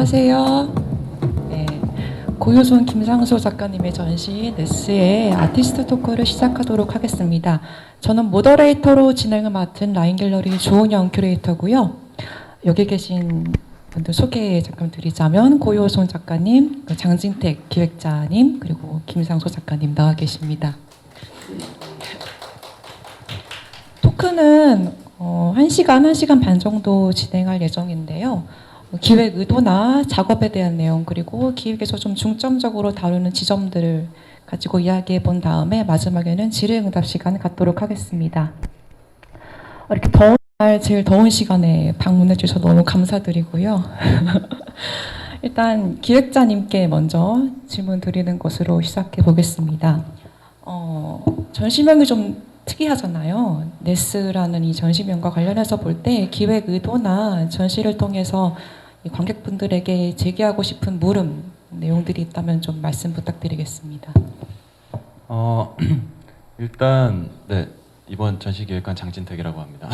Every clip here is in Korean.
안녕하세요. 네, 고효손 김상소 작가님의 전시 네스의 아티스트 토크를 시작하도록 하겠습니다. 저는 모더레이터로 진행을 맡은 라인갤러리 조은영 큐레이터고요. 여기 계신 분들 소개 잠깐 드리자면 고효손 작가님, 장진택 기획자님, 그리고 김상소 작가님 나와 계십니다. 토크는 1시간, 1시간 반 정도 진행할 예정인데요. 기획 의도나 작업에 대한 내용, 그리고 기획에서 좀 중점적으로 다루는 지점들을 가지고 이야기해 본 다음에 마지막에는 질의응답 시간 갖도록 하겠습니다. 이렇게 더운 날, 제일 더운 시간에 방문해 주셔서 너무 감사드리고요. 일단 기획자님께 먼저 질문 드리는 것으로 시작해 보겠습니다. 전시명이 좀 특이하잖아요. 네스라는 이 전시명과 관련해서 볼 때 기획 의도나 전시를 통해서 관객분들에게 제기하고 싶은 물음 내용들이 있다면 좀 말씀 부탁드리겠습니다. 일단 네, 이번 전시 기획관 장진택이라고 합니다.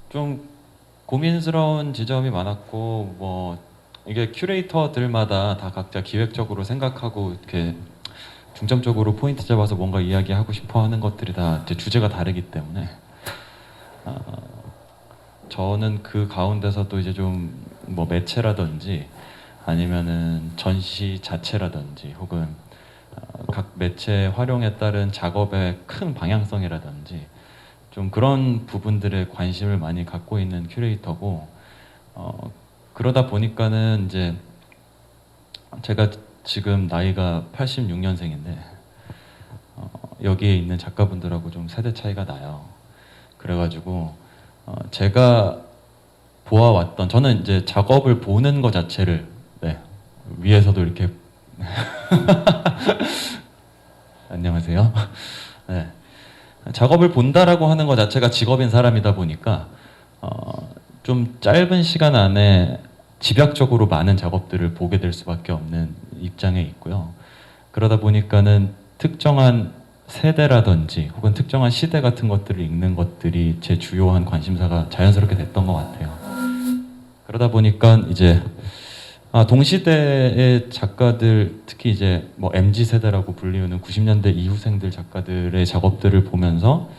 좀 고민스러운 지점이 많았고, 뭐 이게 큐레이터들마다 다 각자 기획적으로 생각하고 이렇게 중점적으로 포인트 잡아서 뭔가 이야기하고 싶어 하는 것들이 다 이제 주제가 다르기 때문에 저는 그 가운데서도 이제 좀 뭐 매체라든지 아니면은 전시 자체라든지 혹은 각 매체 활용에 따른 작업의 큰 방향성이라든지 좀 그런 부분들에 관심을 많이 갖고 있는 큐레이터고, 그러다 보니까는 이제 제가 지금 나이가 86년생인데 여기에 있는 작가분들하고 좀 세대 차이가 나요. 그래가지고 제가 보아왔던, 저는 이제 작업을 보는 것 자체를 위에서도 이렇게 안녕하세요. 네. 작업을 본다라고 하는 것 자체가 직업인 사람이다 보니까 좀 짧은 시간 안에 집약적으로 많은 작업들을 보게 될 수밖에 없는 입장에 있고요. 그러다 보니까는 특정한 세대라든지 혹은 특정한 시대 같은 것들을 읽는 것들이 제 주요한 관심사가 자연스럽게 됐던 것 같아요. 그러다 보니까 이제 동시대의 작가들, 특히 이제 뭐 MZ 세대라고 불리우는 90년대 이후생들 작가들의 작업들을 보면서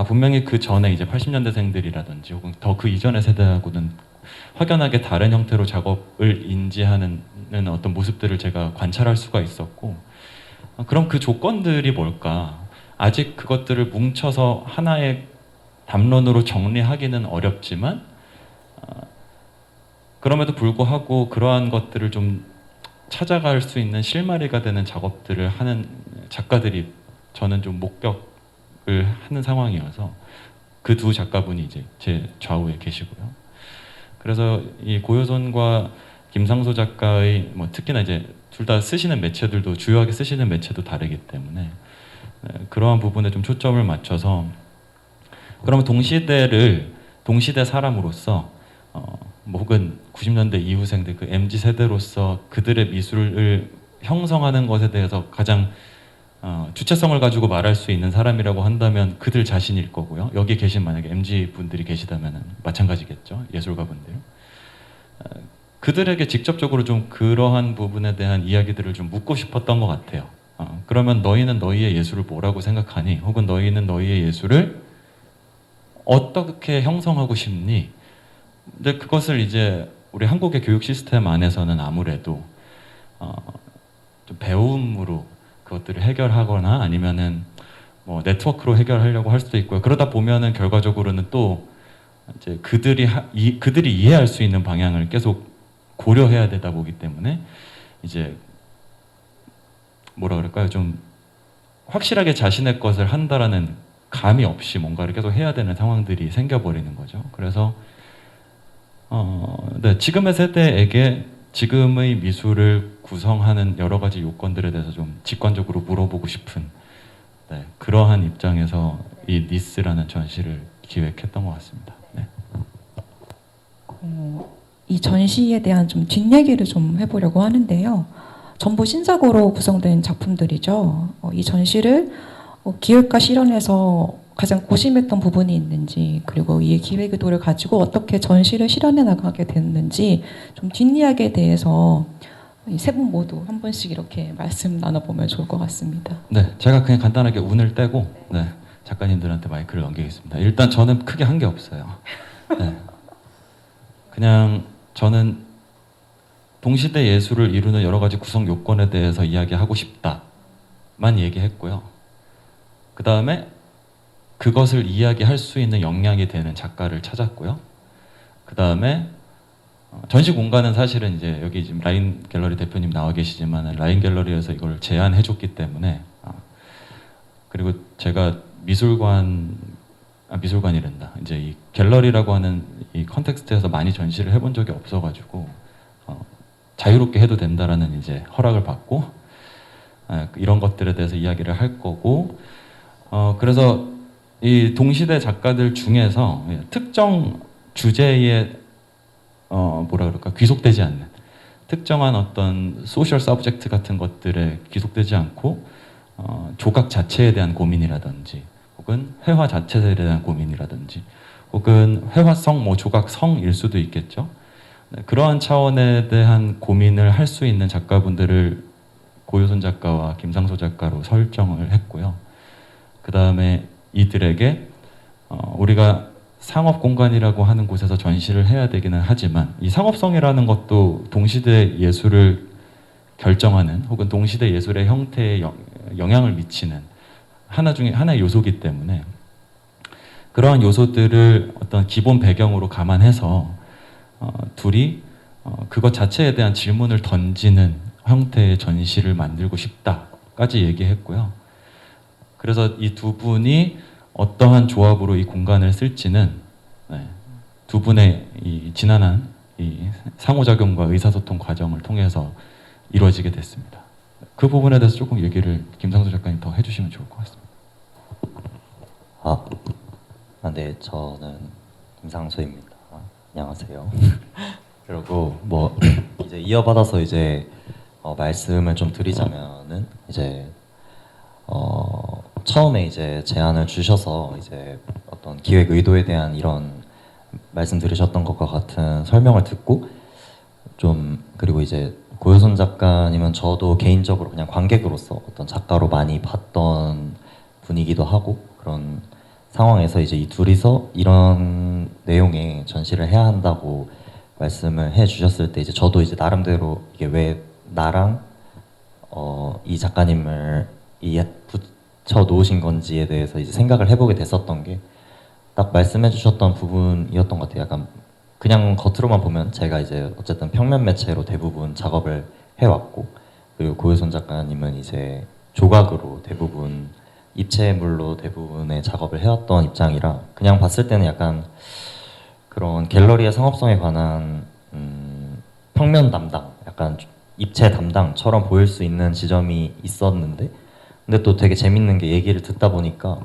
분명히 그 전에 이제 80년대생들이라든지 혹은 더 그 이전의 세대하고는 확연하게 다른 형태로 작업을 인지하는 어떤 모습들을 제가 관찰할 수가 있었고, 그럼 그 조건들이 뭘까? 아직 그것들을 뭉쳐서 하나의 담론으로 정리하기는 어렵지만 그럼에도 불구하고 그러한 것들을 좀 찾아갈 수 있는 실마리가 되는 작업들을 하는 작가들이 저는 좀 목격을 하는 상황이어서 그 두 작가분이 이제 제 좌우에 계시고요. 그래서 이 고효손과 김상소 작가의 뭐 특히나 이제 둘 다 쓰시는 매체들도 주요하게 쓰시는 매체도 다르기 때문에 그러한 부분에 좀 초점을 맞춰서, 그러면 동시대 사람으로서 뭐 혹은 90년대 이후생들 그 MZ 세대로서 그들의 미술을 형성하는 것에 대해서 가장 주체성을 가지고 말할 수 있는 사람이라고 한다면 그들 자신일 거고요. 여기 계신 만약에 MZ 분들이 계시다면 마찬가지겠죠. 예술가 분들. 그들에게 직접적으로 좀 그러한 부분에 대한 이야기들을 좀 묻고 싶었던 것 같아요. 그러면 너희는 너희의 예술을 뭐라고 생각하니? 혹은 너희는 너희의 예술을 어떻게 형성하고 싶니? 근데 그것을 이제 우리 한국의 교육 시스템 안에서는 아무래도 좀 배움으로 그것들을 해결하거나 아니면은 뭐 네트워크로 해결하려고 할 수도 있고요. 그러다 보면은 결과적으로는 또 이제 그들이 이해할 수 있는 방향을 계속 고려해야 되다 보기 때문에 이제 뭐라 그럴까요? 좀 확실하게 자신의 것을 한다라는 감이 없이 뭔가를 계속 해야 되는 상황들이 생겨버리는 거죠. 그래서 지금의 세대에게 지금의 미술을 구성하는 여러 가지 요건들에 대해서 좀 직관적으로 물어보고 싶은 그러한 입장에서 이 니스라는 전시를 기획했던 것 같습니다. 네. 이 전시에 대한 좀 뒷얘기를 좀 해보려고 하는데요. 전부 신작으로 구성된 작품들이죠. 이 전시를 기획과 실현에서 가장 고심했던 부분이 있는지, 그리고 이 기획 의도를 가지고 어떻게 전시를 실현해 나가게 됐는지 좀 뒷이야기에 대해서 이 세 분 모두 한 분씩 이렇게 말씀 나눠보면 좋을 것 같습니다. 네, 제가 그냥 간단하게 운을 떼고 네, 작가님들한테 마이크를 넘기겠습니다. 일단 저는 크게 한 게 없어요. 네. 그냥 저는 동시대 예술을 이루는 여러 가지 구성 요건에 대해서 이야기하고 싶다만 얘기했고요. 그 다음에 그것을 이야기할 수 있는 역량이 되는 작가를 찾았고요. 그 다음에 전시 공간은 사실은 이제 여기 지금 라인 갤러리 대표님 나와 계시지만 라인 갤러리에서 이걸 제안해 줬기 때문에 그리고 제가 미술관이란다. 이제 이 갤러리라고 하는 이 컨텍스트에서 많이 전시를 해본 적이 없어가지고 자유롭게 해도 된다라는 이제 허락을 받고 이런 것들에 대해서 이야기를 할 거고 그래서 이 동시대 작가들 중에서 특정 주제에 뭐라 그럴까 귀속되지 않는 특정한 어떤 소셜 서브젝트 같은 것들에 귀속되지 않고 조각 자체에 대한 고민이라든지 혹은 회화 자체에 대한 고민이라든지 혹은 회화성, 뭐 조각성일 수도 있겠죠. 네, 그러한 차원에 대한 고민을 할 수 있는 작가분들을 고효선 작가와 김상소 작가로 설정을 했고요. 그 다음에 이들에게 우리가 상업 공간이라고 하는 곳에서 전시를 해야 되기는 하지만 이 상업성이라는 것도 동시대 예술을 결정하는 혹은 동시대 예술의 형태에 영향을 미치는 하나의 요소이기 때문에 그러한 요소들을 어떤 기본 배경으로 감안해서 둘이 그것 자체에 대한 질문을 던지는 형태의 전시를 만들고 싶다까지 얘기했고요. 그래서 이 두 분이 어떠한 조합으로 이 공간을 쓸지는 두 분의 이 지난한 이 상호작용과 의사소통 과정을 통해서 이루어지게 됐습니다. 그 부분에 대해서 조금 얘기를 김상수 작가님 더 해주시면 좋을 것 같습니다. 네, 저는 김상수입니다. 안녕하세요. 그리고 뭐 이제 이어받아서 이제 말씀을 좀 드리자면은 이제 처음에 이제 제안을 주셔서 이제 어떤 기획 의도에 대한 이런 말씀 들으셨던 것과 같은 설명을 듣고 좀 그리고 이제 고효선 작가님은 저도 개인적으로 그냥 관객으로서 어떤 작가로 많이 봤던 분이기도 하고 그런 상황에서 이제 이 둘이서 이런 내용의 전시를 해야 한다고 말씀을 해주셨을 때 이제 저도 이제 나름대로 이게 왜 나랑 이 작가님을 붙여 놓으신 건지에 대해서 이제 생각을 해보게 됐었던 게 딱 말씀해주셨던 부분이었던 것 같아요. 약간 그냥 겉으로만 보면 제가 이제 어쨌든 평면 매체로 대부분 작업을 해왔고 그리고 고효선 작가님은 이제 조각으로 대부분 입체물로 대부분의 작업을 해왔던 입장이라 그냥 봤을 때는 약간 그런 갤러리의 상업성에 관한 평면 담당, 약간 입체 담당처럼 보일 수 있는 지점이 있었는데 근데 또 되게 재밌는 게 얘기를 듣다 보니까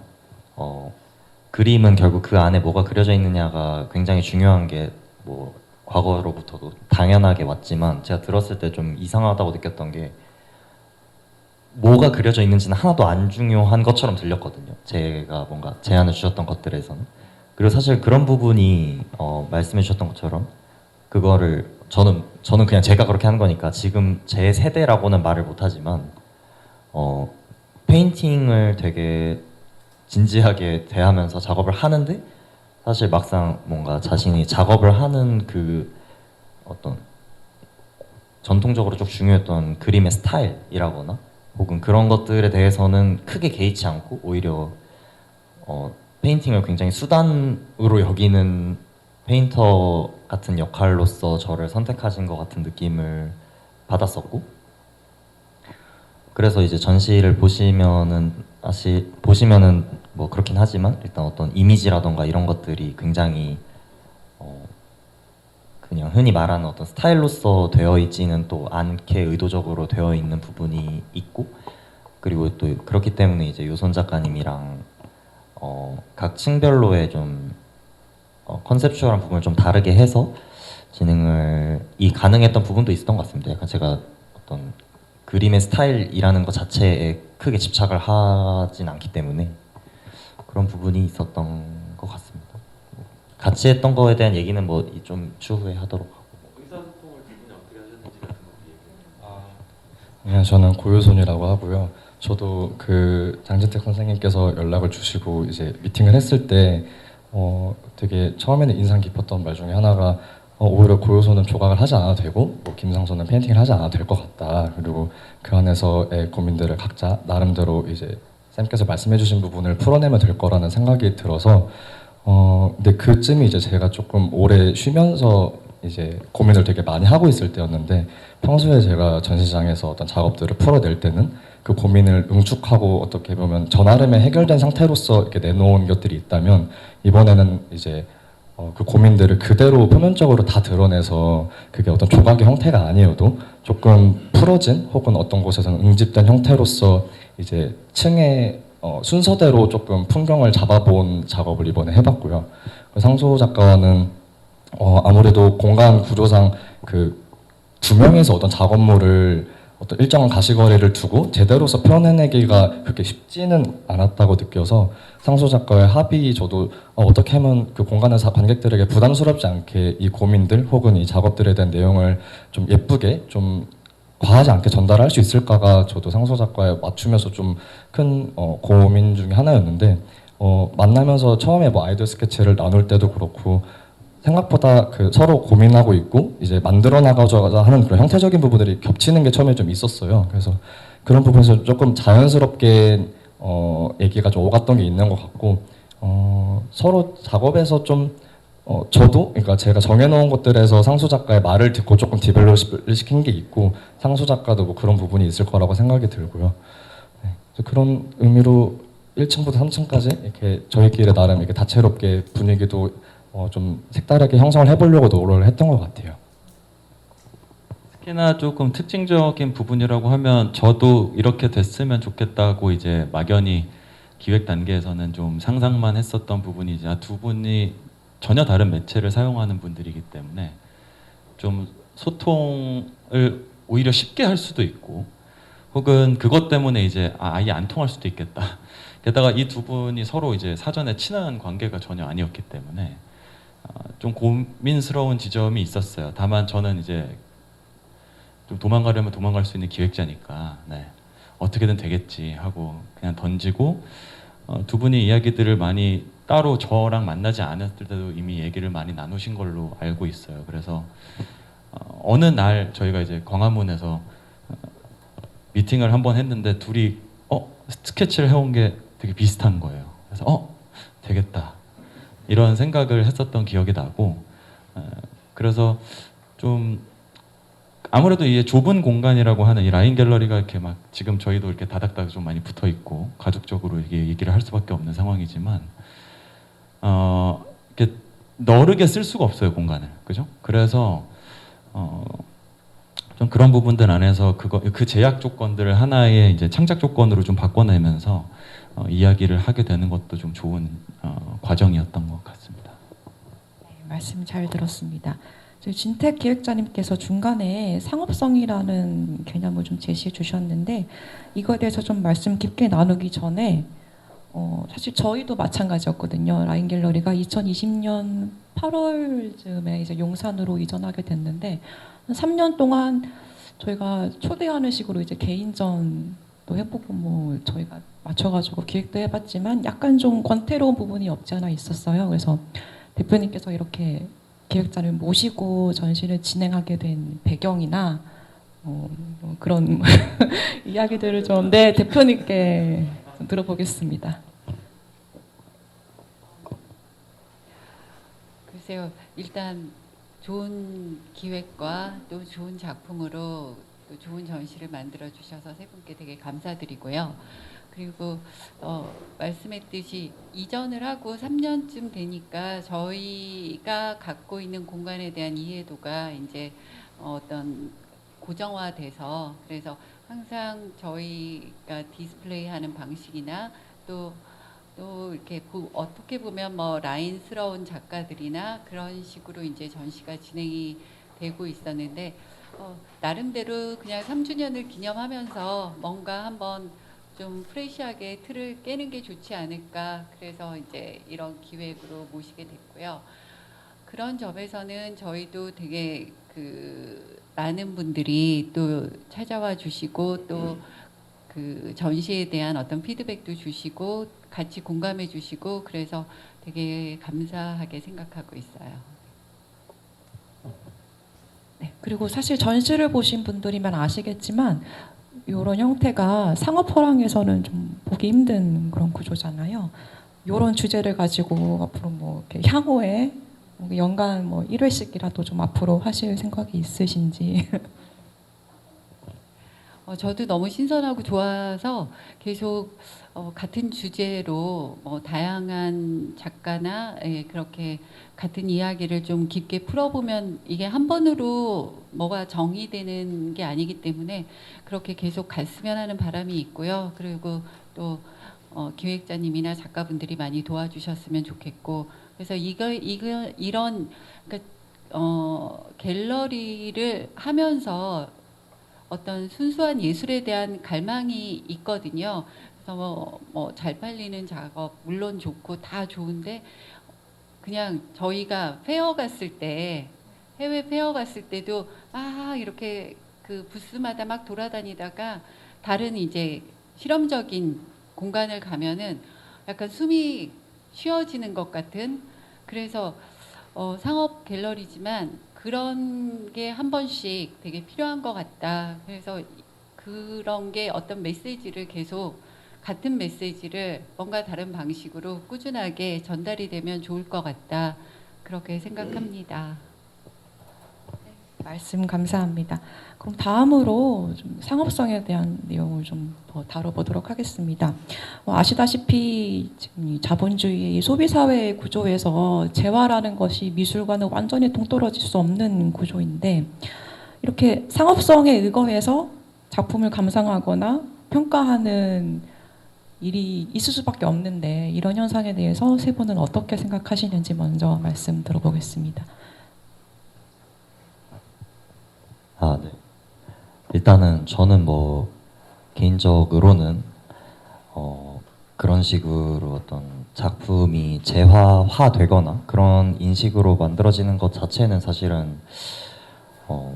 그림은 결국 그 안에 뭐가 그려져 있느냐가 굉장히 중요한 게 뭐 과거로부터도 당연하게 왔지만 제가 들었을 때 좀 이상하다고 느꼈던 게 뭐가 그려져 있는지는 하나도 안 중요한 것처럼 들렸거든요. 제가 뭔가 제안을 주셨던 것들에서는. 그리고 사실 그런 부분이 말씀해 주셨던 것처럼 그거를 저는 그냥 제가 그렇게 하는 거니까 지금 제 세대라고는 말을 못하지만 페인팅을 되게 진지하게 대하면서 작업을 하는데 사실 막상 뭔가 자신이 작업을 하는 그 어떤 전통적으로 좀 중요했던 그림의 스타일이라거나 혹은 그런 것들에 대해서는 크게 개의치 않고 오히려 페인팅을 굉장히 수단으로 여기는 페인터 같은 역할로서 저를 선택하신 것 같은 느낌을 받았었고 그래서 이제 전시를 보시면은 뭐 그렇긴 하지만 일단 어떤 이미지라던가 이런 것들이 굉장히 그냥 흔히 말하는 어떤 스타일로서 되어 있지는 또 않게 의도적으로 되어 있는 부분이 있고 그리고 또 그렇기 때문에 이제 요선 작가님이랑 각 층별로의 좀 컨셉추얼한 부분을 좀 다르게 해서 진행을 가능했던 부분도 있었던 것 같습니다. 약간 제가 어떤 그림의 스타일이라는 것 자체에 크게 집착을 하진 않기 때문에 그런 부분이 있었던 것 같습니다. 같이 했던 거에 대한 얘기는 뭐 좀 추후에 하도록 하고. 의사소통을 두 분이 어떻게 하셨는지 같은 거 얘기해요. 그냥 저는 고효손이라고 하고요. 저도 그 장진택 선생님께서 연락을 주시고 이제 미팅을 했을 때 되게 처음에는 인상 깊었던 말 중에 하나가 오히려 고효손은 조각을 하지 않아도 되고 뭐 김상소는 페인팅을 하지 않아도 될 것 같다. 그리고 그 안에서의 고민들을 각자 나름대로 이제 쌤께서 말씀해주신 부분을 풀어내면 될 거라는 생각이 들어서 근데 그쯤이 이제 제가 조금 오래 쉬면서 이제 고민을 되게 많이 하고 있을 때였는데 평소에 제가 전시장에서 어떤 작업들을 풀어낼 때는 그 고민을 응축하고 어떻게 보면 저 나름의 해결된 상태로서 이렇게 내놓은 것들이 있다면 이번에는 이제 그 고민들을 그대로 표면적으로 다 드러내서 그게 어떤 조각의 형태가 아니어도 조금 풀어진 혹은 어떤 곳에서는 응집된 형태로서 이제 층의 순서대로 조금 풍경을 잡아본 작업을 이번에 해봤고요. 상소 작가는 아무래도 공간 구조상 그 두 명에서 어떤 작업물을 어떤 일정한 가시거리를 두고 제대로서 표현해내기가 그렇게 쉽지는 않았다고 느껴서 상소 작가의 합의 저도 어떻게 하면 그 공간에서 관객들에게 부담스럽지 않게 이 고민들 혹은 이 작업들에 대한 내용을 좀 예쁘게 좀 과하지 않게 전달할 수 있을까가 저도 상소 작가에 맞추면서 좀 큰 고민 중에 하나였는데 만나면서 처음에 뭐 아이디어 스케치를 나눌 때도 그렇고 생각보다 그 서로 고민하고 있고 이제 만들어 나가자 하는 그런 형태적인 부분들이 겹치는 게 처음에 좀 있었어요. 그래서 그런 부분에서 조금 자연스럽게 얘기가 좀 오갔던 게 있는 것 같고 서로 작업에서 좀 저도 그러니까 제가 정해놓은 것들에서 상소 작가의 말을 듣고 조금 디벨롭을 시킨 게 있고 상소 작가도 뭐 그런 부분이 있을 거라고 생각이 들고요. 네, 그래서 그런 의미로 1층부터 3층까지 이렇게 저희끼리 나름 이렇게 다채롭게 분위기도 좀 색다르게 형성을 해보려고 노력을 했던 것 같아요. 특히나 조금 특징적인 부분이라고 하면 저도 이렇게 됐으면 좋겠다고 이제 막연히 기획 단계에서는 좀 상상만 했었던 부분이지 두 분이 전혀 다른 매체를 사용하는 분들이기 때문에 좀 소통을 오히려 쉽게 할 수도 있고 혹은 그것 때문에 이제 아예 안 통할 수도 있겠다. 게다가 이 두 분이 서로 이제 사전에 친한 관계가 전혀 아니었기 때문에 좀 고민스러운 지점이 있었어요. 다만 저는 이제 좀 도망가려면 도망갈 수 있는 기획자니까 네, 어떻게든 되겠지 하고 그냥 던지고 두 분이 이야기들을 많이 따로 저랑 만나지 않았을 때도 이미 얘기를 많이 나누신 걸로 알고 있어요. 그래서 어느 날 저희가 이제 광화문에서 미팅을 한번 했는데 둘이 스케치를 해온 게 되게 비슷한 거예요. 그래서 되겠다 이런 생각을 했었던 기억이 나고 그래서 좀 아무래도 이 좁은 공간이라고 하는 이 라인 갤러리가 이렇게 막 지금 저희도 이렇게 다닥다닥 좀 많이 붙어 있고 가족적으로 이게 얘기를 할 수밖에 없는 상황이지만 이렇게 너르게 쓸 수가 없어요 공간을, 그죠? 그래서 좀 그런 부분들 안에서 그 제약 조건들을 하나의 이제 창작 조건으로 좀 바꿔내면서 이야기를 하게 되는 것도 좀 좋은 과정이었던 것 같습니다. 네, 말씀 잘 들었습니다. 저희 진택 기획자님께서 중간에 상업성이라는 개념을 좀 제시해 주셨는데 이거에 대해서 좀 말씀 깊게 나누기 전에 사실 저희도 마찬가지였거든요. 라인 갤러리가 2020년 8월쯤에 이제 용산으로 이전하게 됐는데 한 3년 동안 저희가 초대하는 식으로 이제 개인전도 해보고 뭐 저희가 맞춰가지고 기획도 해봤지만 약간 좀 권태로운 부분이 없지 않아 있었어요. 그래서 대표님께서 이렇게 기획자를 모시고 전시를 진행하게 된 배경이나 뭐 그런 이야기들을 좀 대표님께 좀 들어보겠습니다. 글쎄요, 일단 좋은 기획과 또 좋은 작품으로 또 좋은 전시를 만들어 주셔서 세 분께 되게 감사드리고요. 그리고 말씀했듯이 이전을 하고 3년쯤 되니까 저희가 갖고 있는 공간에 대한 이해도가 이제 어떤 고정화돼서 그래서 항상 저희가 디스플레이하는 방식이나 또 이렇게 어떻게 보면 뭐 라인스러운 작가들이나 그런 식으로 이제 전시가 진행이 되고 있었는데 나름대로 그냥 3주년을 기념하면서 뭔가 한번 좀 프레시하게 틀을 깨는 게 좋지 않을까. 그래서 이제 이런 기획으로 모시게 됐고요. 그런 점에서는 저희도 되게 그 많은 분들이 또 찾아와 주시고 또 그 전시에 대한 어떤 피드백도 주시고 같이 공감해 주시고 그래서 되게 감사하게 생각하고 있어요. 네, 그리고 사실 전시를 보신 분들이면 아시겠지만 이런 형태가 상업 호랑에서는 좀 보기 힘든 그런 구조잖아요. 이런 주제를 가지고 앞으로 뭐 이렇게 향후에 뭐 연간 뭐 1회씩이라도 좀 앞으로 하실 생각이 있으신지. 저도 너무 신선하고 좋아서 계속 같은 주제로 뭐 다양한 작가나 그렇게 같은 이야기를 좀 깊게 풀어보면 이게 한 번으로 뭐가 정의되는 게 아니기 때문에 그렇게 계속 갔으면 하는 바람이 있고요. 그리고 또 기획자님이나 작가분들이 많이 도와주셨으면 좋겠고 그래서 이런 그러니까 갤러리를 하면서 어떤 순수한 예술에 대한 갈망이 있거든요. 그래서 뭐 잘 팔리는 작업 물론 좋고 다 좋은데 그냥 저희가 페어 갔을 때 해외 페어 갔을 때도 이렇게 그 부스마다 막 돌아다니다가 다른 이제 실험적인 공간을 가면은 약간 숨이 쉬어지는 것 같은 그래서 상업 갤러리지만 그런 게 한 번씩 되게 필요한 것 같다. 그래서 그런 게 어떤 메시지를 계속 같은 메시지를 뭔가 다른 방식으로 꾸준하게 전달이 되면 좋을 것 같다. 그렇게 생각합니다. 말씀 감사합니다. 그럼 다음으로 좀 상업성에 대한 내용을 좀 더 다뤄보도록 하겠습니다. 아시다시피 지금 이 자본주의 소비 사회의 구조에서 재화라는 것이 미술과는 완전히 동떨어질 수 없는 구조인데 이렇게 상업성에 의거해서 작품을 감상하거나 평가하는 일이 있을 수밖에 없는데 이런 현상에 대해서 세 분은 어떻게 생각하시는지 먼저 말씀 들어보겠습니다. 네. 일단은 저는 뭐 개인적으로는 그런 식으로 어떤 작품이 재화화되거나 그런 인식으로 만들어지는 것 자체는 사실은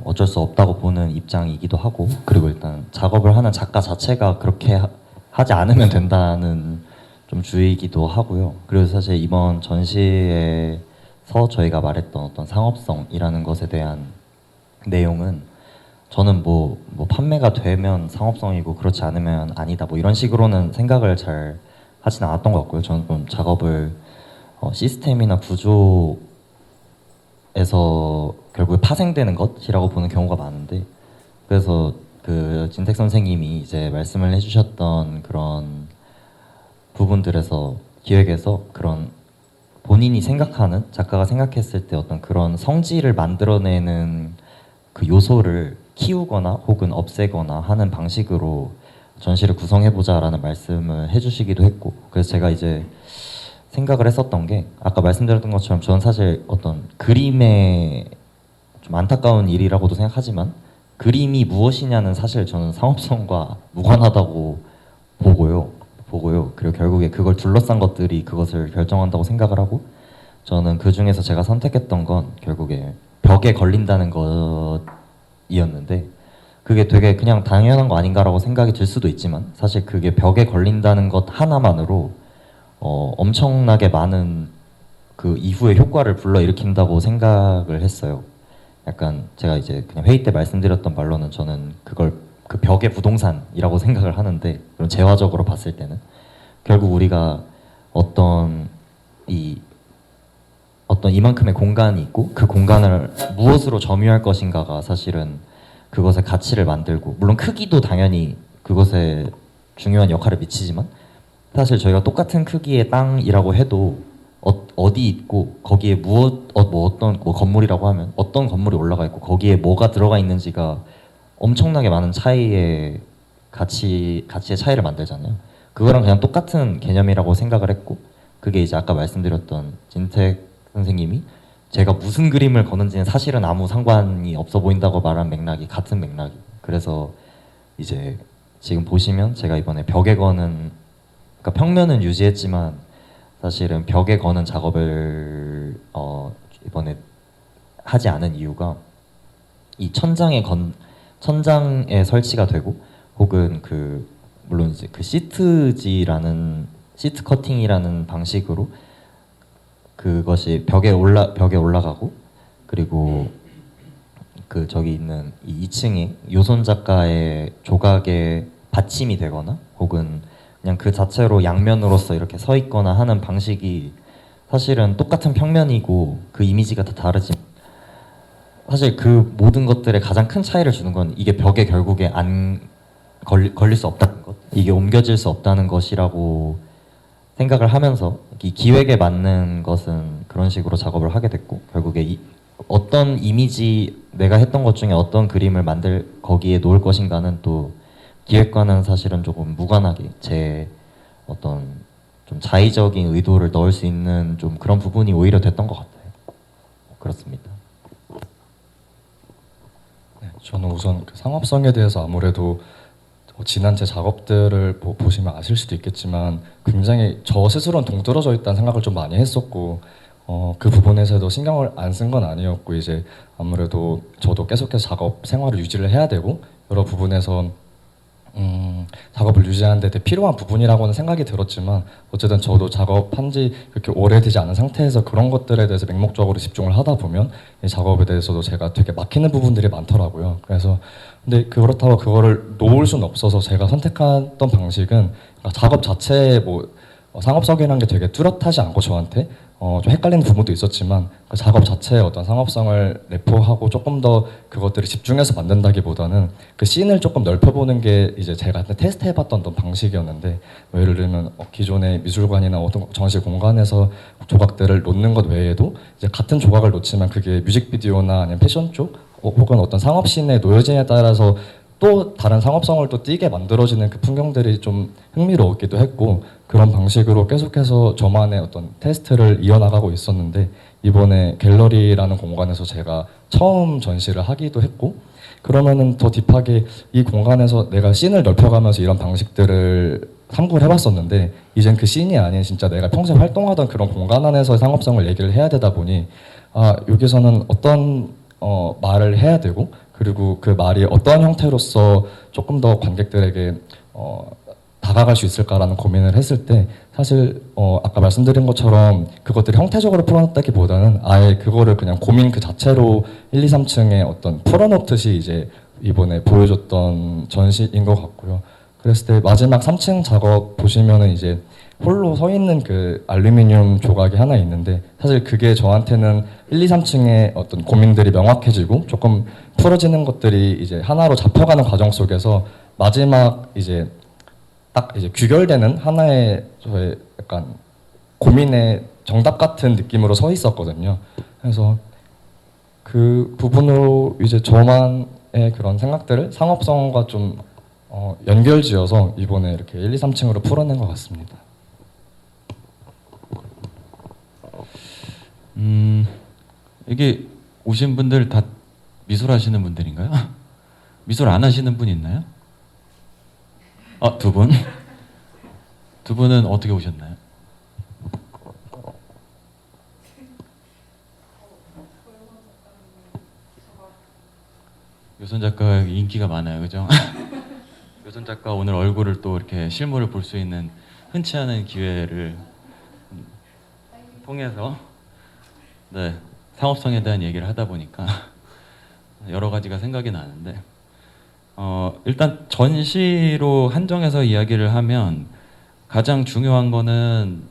어쩔 수 없다고 보는 입장이기도 하고 그리고 일단 작업을 하는 작가 자체가 그렇게 하지 않으면 된다는 좀 주의이기도 하고요. 그리고 사실 이번 전시에서 저희가 말했던 어떤 상업성이라는 것에 대한 내용은 저는 뭐 판매가 되면 상업성이고 그렇지 않으면 아니다 뭐 이런 식으로는 생각을 잘 하진 않았던 것 같고요. 저는 좀 작업을 시스템이나 구조에서 결국에 파생되는 것이라고 보는 경우가 많은데 그래서 그 진택 선생님이 이제 말씀을 해주셨던 그런 부분들에서 기획에서 그런 본인이 생각하는 작가가 생각했을 때 어떤 그런 성질을 만들어내는 그 요소를 키우거나 혹은 없애거나 하는 방식으로 전시를 구성해보자라는 말씀을 해주시기도 했고 그래서 제가 이제 생각을 했었던 게 아까 말씀드렸던 것처럼 저는 사실 어떤 그림의 좀 안타까운 일이라고도 생각하지만 그림이 무엇이냐는 사실 저는 상업성과 무관하다고 보고요. 그리고 결국에 그걸 둘러싼 것들이 그것을 결정한다고 생각을 하고 저는 그 중에서 제가 선택했던 건 결국에 벽에 걸린다는 것이었는데 그게 되게 그냥 당연한 거 아닌가라고 생각이 들 수도 있지만 사실 그게 벽에 걸린다는 것 하나만으로 엄청나게 많은 그 이후의 효과를 불러일으킨다고 생각을 했어요. 약간 제가 이제 그냥 회의 때 말씀드렸던 말로는 저는 그걸 그 벽의 부동산이라고 생각을 하는데 그런 재화적으로 봤을 때는 결국 우리가 어떤 이만큼의 공간이 있고 그 공간을 무엇으로 점유할 것인가가 사실은 그것의 가치를 만들고 물론 크기도 당연히 그것에 중요한 역할을 미치지만 사실 저희가 똑같은 크기의 땅이라고 해도 어디 있고 거기에 어떤 건물이라고 하면 어떤 건물이 올라가 있고 거기에 뭐가 들어가 있는지가 엄청나게 많은 차이의 가치의 차이를 만들잖아요. 그거랑 그냥 똑같은 개념이라고 생각을 했고 그게 이제 아까 말씀드렸던 진택 선생님이 제가 무슨 그림을 거는지는 사실은 아무 상관이 없어 보인다고 말한 맥락이 같은 맥락이 그래서 이제 지금 보시면 제가 이번에 벽에 거는, 그러니까 평면은 유지했지만 사실은 벽에 거는 작업을 이번에 하지 않은 이유가 이 천장에 설치가 되고, 혹은 물론 이제 그 시트지라는 시트 커팅이라는 방식으로 그것이 벽에 올라가고, 그리고 저기 있는 이 2층에 요손 작가의 조각에 받침이 되거나, 혹은 그냥 그 자체로 양면으로서 이렇게 서 있거나 하는 방식이 사실은 똑같은 평면이고 그 이미지가 다 다르지만, 사실 그 모든 것들의 가장 큰 차이를 주는 건 이게 벽에 결국에 안 걸릴 수 없다는 것, 이게 옮겨질 수 없다는 것이라고 생각을 하면서, 이 기획에 맞는 것은 그런 식으로 작업을 하게 됐고, 결국에 어떤 이미지, 내가 했던 것 중에 어떤 그림을 거기에 놓을 것인가는 또 기획과는 사실은 조금 무관하게 제 어떤 좀 자의적인 의도를 넣을 수 있는 좀 그런 부분이 오히려 됐던 것 같아요. 그렇습니다. 네, 저는 우선 그 상업성에 대해서 아무래도 지난 제 작업들을 보시면 아실 수도 있겠지만 굉장히 저 스스로는 동떨어져 있다는 생각을 좀 많이 했었고, 그 부분에서도 신경을 안 쓴 건 아니었고, 이제 아무래도 저도 계속해서 작업 생활을 유지를 해야 되고 여러 부분에서 작업을 유지하는 데 필요한 부분이라고는 생각이 들었지만, 어쨌든 저도 작업한 지 그렇게 오래되지 않은 상태에서 그런 것들에 대해서 맹목적으로 집중을 하다 보면 이 작업에 대해서도 제가 되게 막히는 부분들이 많더라고요. 그래서 근데 그렇다고 그거를 놓을 수는 없어서 제가 선택했던 방식은, 그러니까 작업 자체에 상업성이라는 게 되게 뚜렷하지 않고 저한테 좀 헷갈리는 부분도 있었지만, 그 작업 자체의 어떤 상업성을 내포하고 조금 더 그것들을 집중해서 만든다기보다는 그 씬을 조금 넓혀보는 게 이제 제가 테스트해봤던 어떤 방식이었는데, 예를 들면 기존의 미술관이나 어떤 전시 공간에서 조각들을 놓는 것 외에도 이제 같은 조각을 놓지만 그게 뮤직비디오나 아니면 패션 쪽 혹은 어떤 상업씬에 놓여짐에 따라서 또 다른 상업성을 또 띠게 만들어지는 그 풍경들이 좀 흥미로웠기도 했고, 그런 방식으로 계속해서 저만의 어떤 테스트를 이어나가고 있었는데, 이번에 갤러리라는 공간에서 제가 처음 전시를 하기도 했고, 그러면은 더 딥하게 이 공간에서 내가 씬을 넓혀가면서 이런 방식들을 탐구를 해봤었는데, 이젠 그 씬이 아닌 진짜 내가 평소에 활동하던 그런 공간 안에서의 상업성을 얘기를 해야 되다 보니, 여기서는 어떤 말을 해야 되고, 그리고 그 말이 어떤 형태로서 조금 더 관객들에게 다가갈 수 있을까라는 고민을 했을 때, 사실 아까 말씀드린 것처럼 그것들이 형태적으로 풀어놨다기보다는 아예 그거를 그냥 고민 그 자체로 1, 2, 3층에 어떤 풀어놓듯이 이제 이번에 보여줬던 전시인 것 같고요. 그랬을 때 마지막 3층 작업 보시면은 이제 홀로 서 있는 그 알루미늄 조각이 하나 있는데, 사실 그게 저한테는 1, 2, 3층의 어떤 고민들이 명확해지고 조금 풀어지는 것들이 이제 하나로 잡혀가는 과정 속에서 마지막 이제 딱 이제 귀결되는 하나의 저의 약간 고민의 정답 같은 느낌으로 서 있었거든요. 그래서 그 부분으로 이제 저만의 그런 생각들을 상업성과 좀 연결지어서 이번에 이렇게 1, 2, 3층으로 풀어낸 것 같습니다. 이게 오신 분들 다 미술 하시는 분들인가요? 미술 안 하시는 분 있나요? 두 분? 두 분은 어떻게 오셨나요? 요손 작가 인기가 많아요, 그죠? 요손 작가 오늘 얼굴을 또 이렇게 실물을 볼 수 있는 흔치 않은 기회를 통해서 네, 상업성에 대한 얘기를 하다 보니까 여러 가지가 생각이 나는데, 일단 전시로 한정해서 이야기를 하면 가장 중요한 거는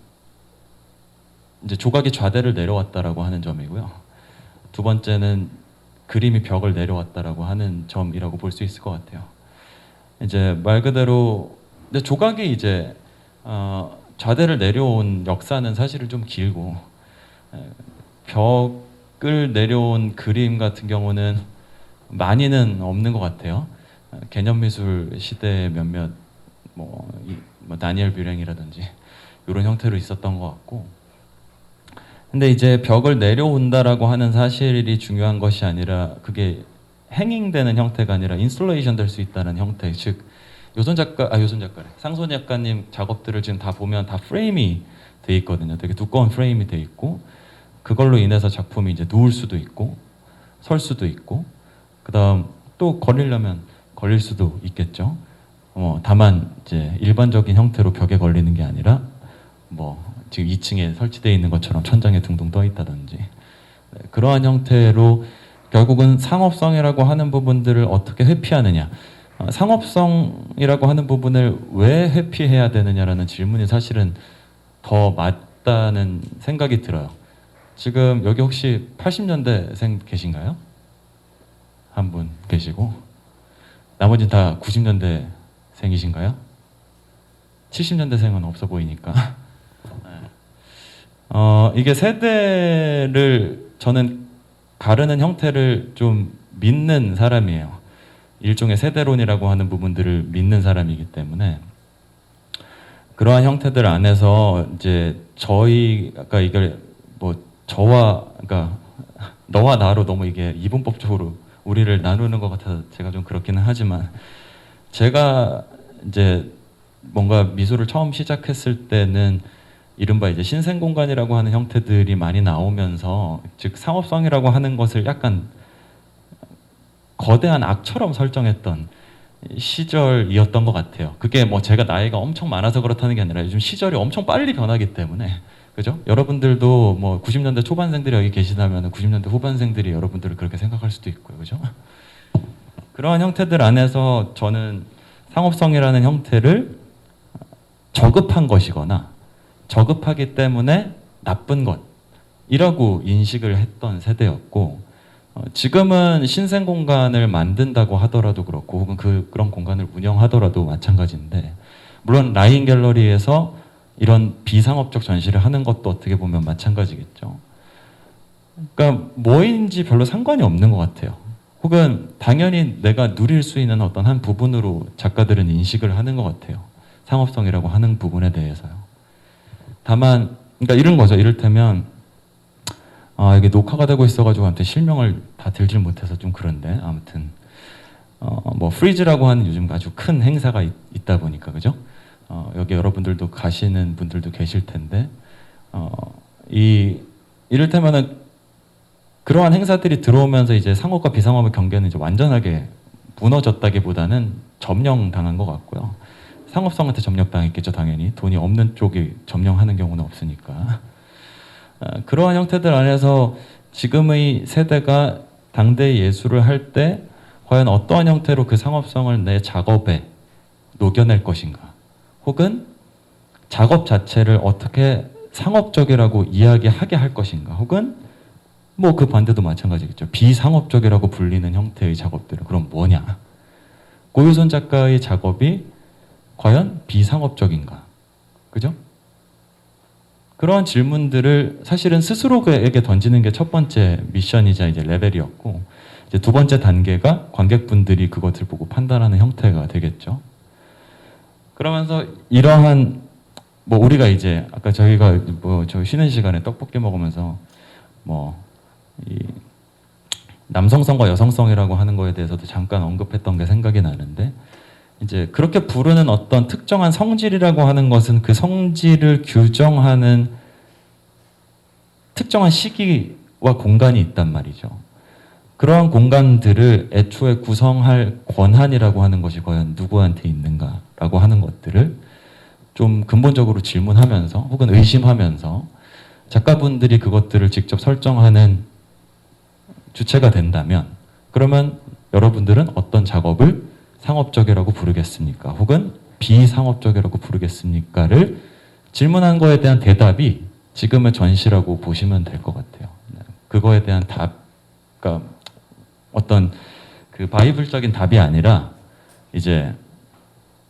이제 조각이 좌대를 내려왔다라고 하는 점이고요. 두 번째는 그림이 벽을 내려왔다라고 하는 점이라고 볼 수 있을 것 같아요. 이제 말 그대로 근데 조각이 이제 좌대를 내려온 역사는 사실은 좀 길고, 벽을 내려온 그림 같은 경우는 많이는 없는 것 같아요. 개념미술 시대에 몇몇 뭐 다니엘 뷰랭이라든지 이런 형태로 있었던 것 같고, 근데 이제 벽을 내려온다라고 하는 사실이 중요한 것이 아니라 그게 행잉되는 형태가 아니라 인스톨레이션 될 수 있다는 형태, 즉 상손 작가님 작업들을 지금 다 보면 다 프레임이 돼 있거든요. 되게 두꺼운 프레임이 돼 있고 그걸로 인해서 작품이 이제 누울 수도 있고 설 수도 있고 그다음 또 걸리려면 걸릴 수도 있겠죠. 다만 이제 일반적인 형태로 벽에 걸리는 게 아니라 뭐 지금 2층에 설치되어 있는 것처럼 천장에 둥둥 떠 있다든지 그러한 형태로 결국은 상업성이라고 하는 부분들을 어떻게 회피하느냐. 상업성이라고 하는 부분을 왜 회피해야 되느냐라는 질문이 사실은 더 맞다는 생각이 들어요. 지금 여기 혹시 80년대생 계신가요? 한 분 계시고 나머지는 다 90년대생이신가요? 70년대생은 없어 보이니까. 이게 세대를 저는 가르는 형태를 좀 믿는 사람이에요. 일종의 세대론이라고 하는 부분들을 믿는 사람이기 때문에 그러한 형태들 안에서 이제 저희가 이걸 뭐 그러니까 너와 나로 너무 이게 이분법적으로 우리를 나누는 것 같아서 제가 좀 그렇기는 하지만 제가 이제 뭔가 미술을 처음 시작했을 때는 이른바 이제 신생공간이라고 하는 형태들이 많이 나오면서 즉 상업성이라고 하는 것을 약간 거대한 악처럼 설정했던 시절이었던 것 같아요. 그게 뭐 제가 나이가 엄청 많아서 그렇다는 게 아니라 요즘 시절이 엄청 빨리 변하기 때문에 그죠? 여러분들도 뭐 90년대 초반생들이 여기 계시다면 90년대 후반생들이 여러분들을 그렇게 생각할 수도 있고요. 그죠? 그러한 형태들 안에서 저는 상업성이라는 형태를 저급한 것이거나 저급하기 때문에 나쁜 것이라고 인식을 했던 세대였고 지금은 신생 공간을 만든다고 하더라도 그렇고 혹은 그런 공간을 운영하더라도 마찬가지인데 물론 라인 갤러리에서 이런 비상업적 전시를 하는 것도 어떻게 보면 마찬가지겠죠. 그러니까 뭐인지 별로 상관이 없는 것 같아요. 혹은 당연히 내가 누릴 수 있는 어떤 한 부분으로 작가들은 인식을 하는 것 같아요. 상업성이라고 하는 부분에 대해서요. 다만 그러니까 이런 거죠. 이를테면 이게 녹화가 되고 있어가지고 아무튼 실명을 다 들질 못해서 좀 그런데 아무튼 뭐 프리즈라고 하는 요즘 아주 큰 행사가 있다 보니까 그죠? 여기 여러분들도 가시는 분들도 계실 텐데 이를테면은 그러한 행사들이 들어오면서 이제 상업과 비상업의 경계는 이제 완전하게 무너졌다기보다는 점령당한 것 같고요. 상업성한테 점령당했겠죠, 당연히. 돈이 없는 쪽이 점령하는 경우는 없으니까. 그러한 형태들 안에서 지금의 세대가 당대의 예술을 할 때 과연 어떠한 형태로 그 상업성을 내 작업에 녹여낼 것인가 혹은 작업 자체를 어떻게 상업적이라고 이야기하게 할 것인가 혹은 뭐 그 반대도 마찬가지겠죠. 비상업적이라고 불리는 형태의 작업들은 그럼 뭐냐. 고유손 작가의 작업이 과연 비상업적인가? 그죠? 그러한 질문들을 사실은 스스로에게 던지는 게 첫 번째 미션이자 이제 레벨이었고 이제 두 번째 단계가 관객분들이 그것을 보고 판단하는 형태가 되겠죠. 그러면서 이러한 뭐 우리가 이제 아까 저희가 뭐 저 쉬는 시간에 떡볶이 먹으면서 뭐 이 남성성과 여성성이라고 하는 거에 대해서도 잠깐 언급했던 게 생각이 나는데 이제 그렇게 부르는 어떤 특정한 성질이라고 하는 것은 그 성질을 규정하는 특정한 시기와 공간이 있단 말이죠. 그러한 공간들을 애초에 구성할 권한이라고 하는 것이 과연 누구한테 있는가라고 하는 것들을 좀 근본적으로 질문하면서 혹은 의심하면서 작가분들이 그것들을 직접 설정하는 주체가 된다면 그러면 여러분들은 어떤 작업을 상업적이라고 부르겠습니까? 혹은 비상업적이라고 부르겠습니까를 질문한 거에 대한 대답이 지금의 전시라고 보시면 될 것 같아요. 그거에 대한 답, 그러니까 어떤 그 바이블적인 답이 아니라 이제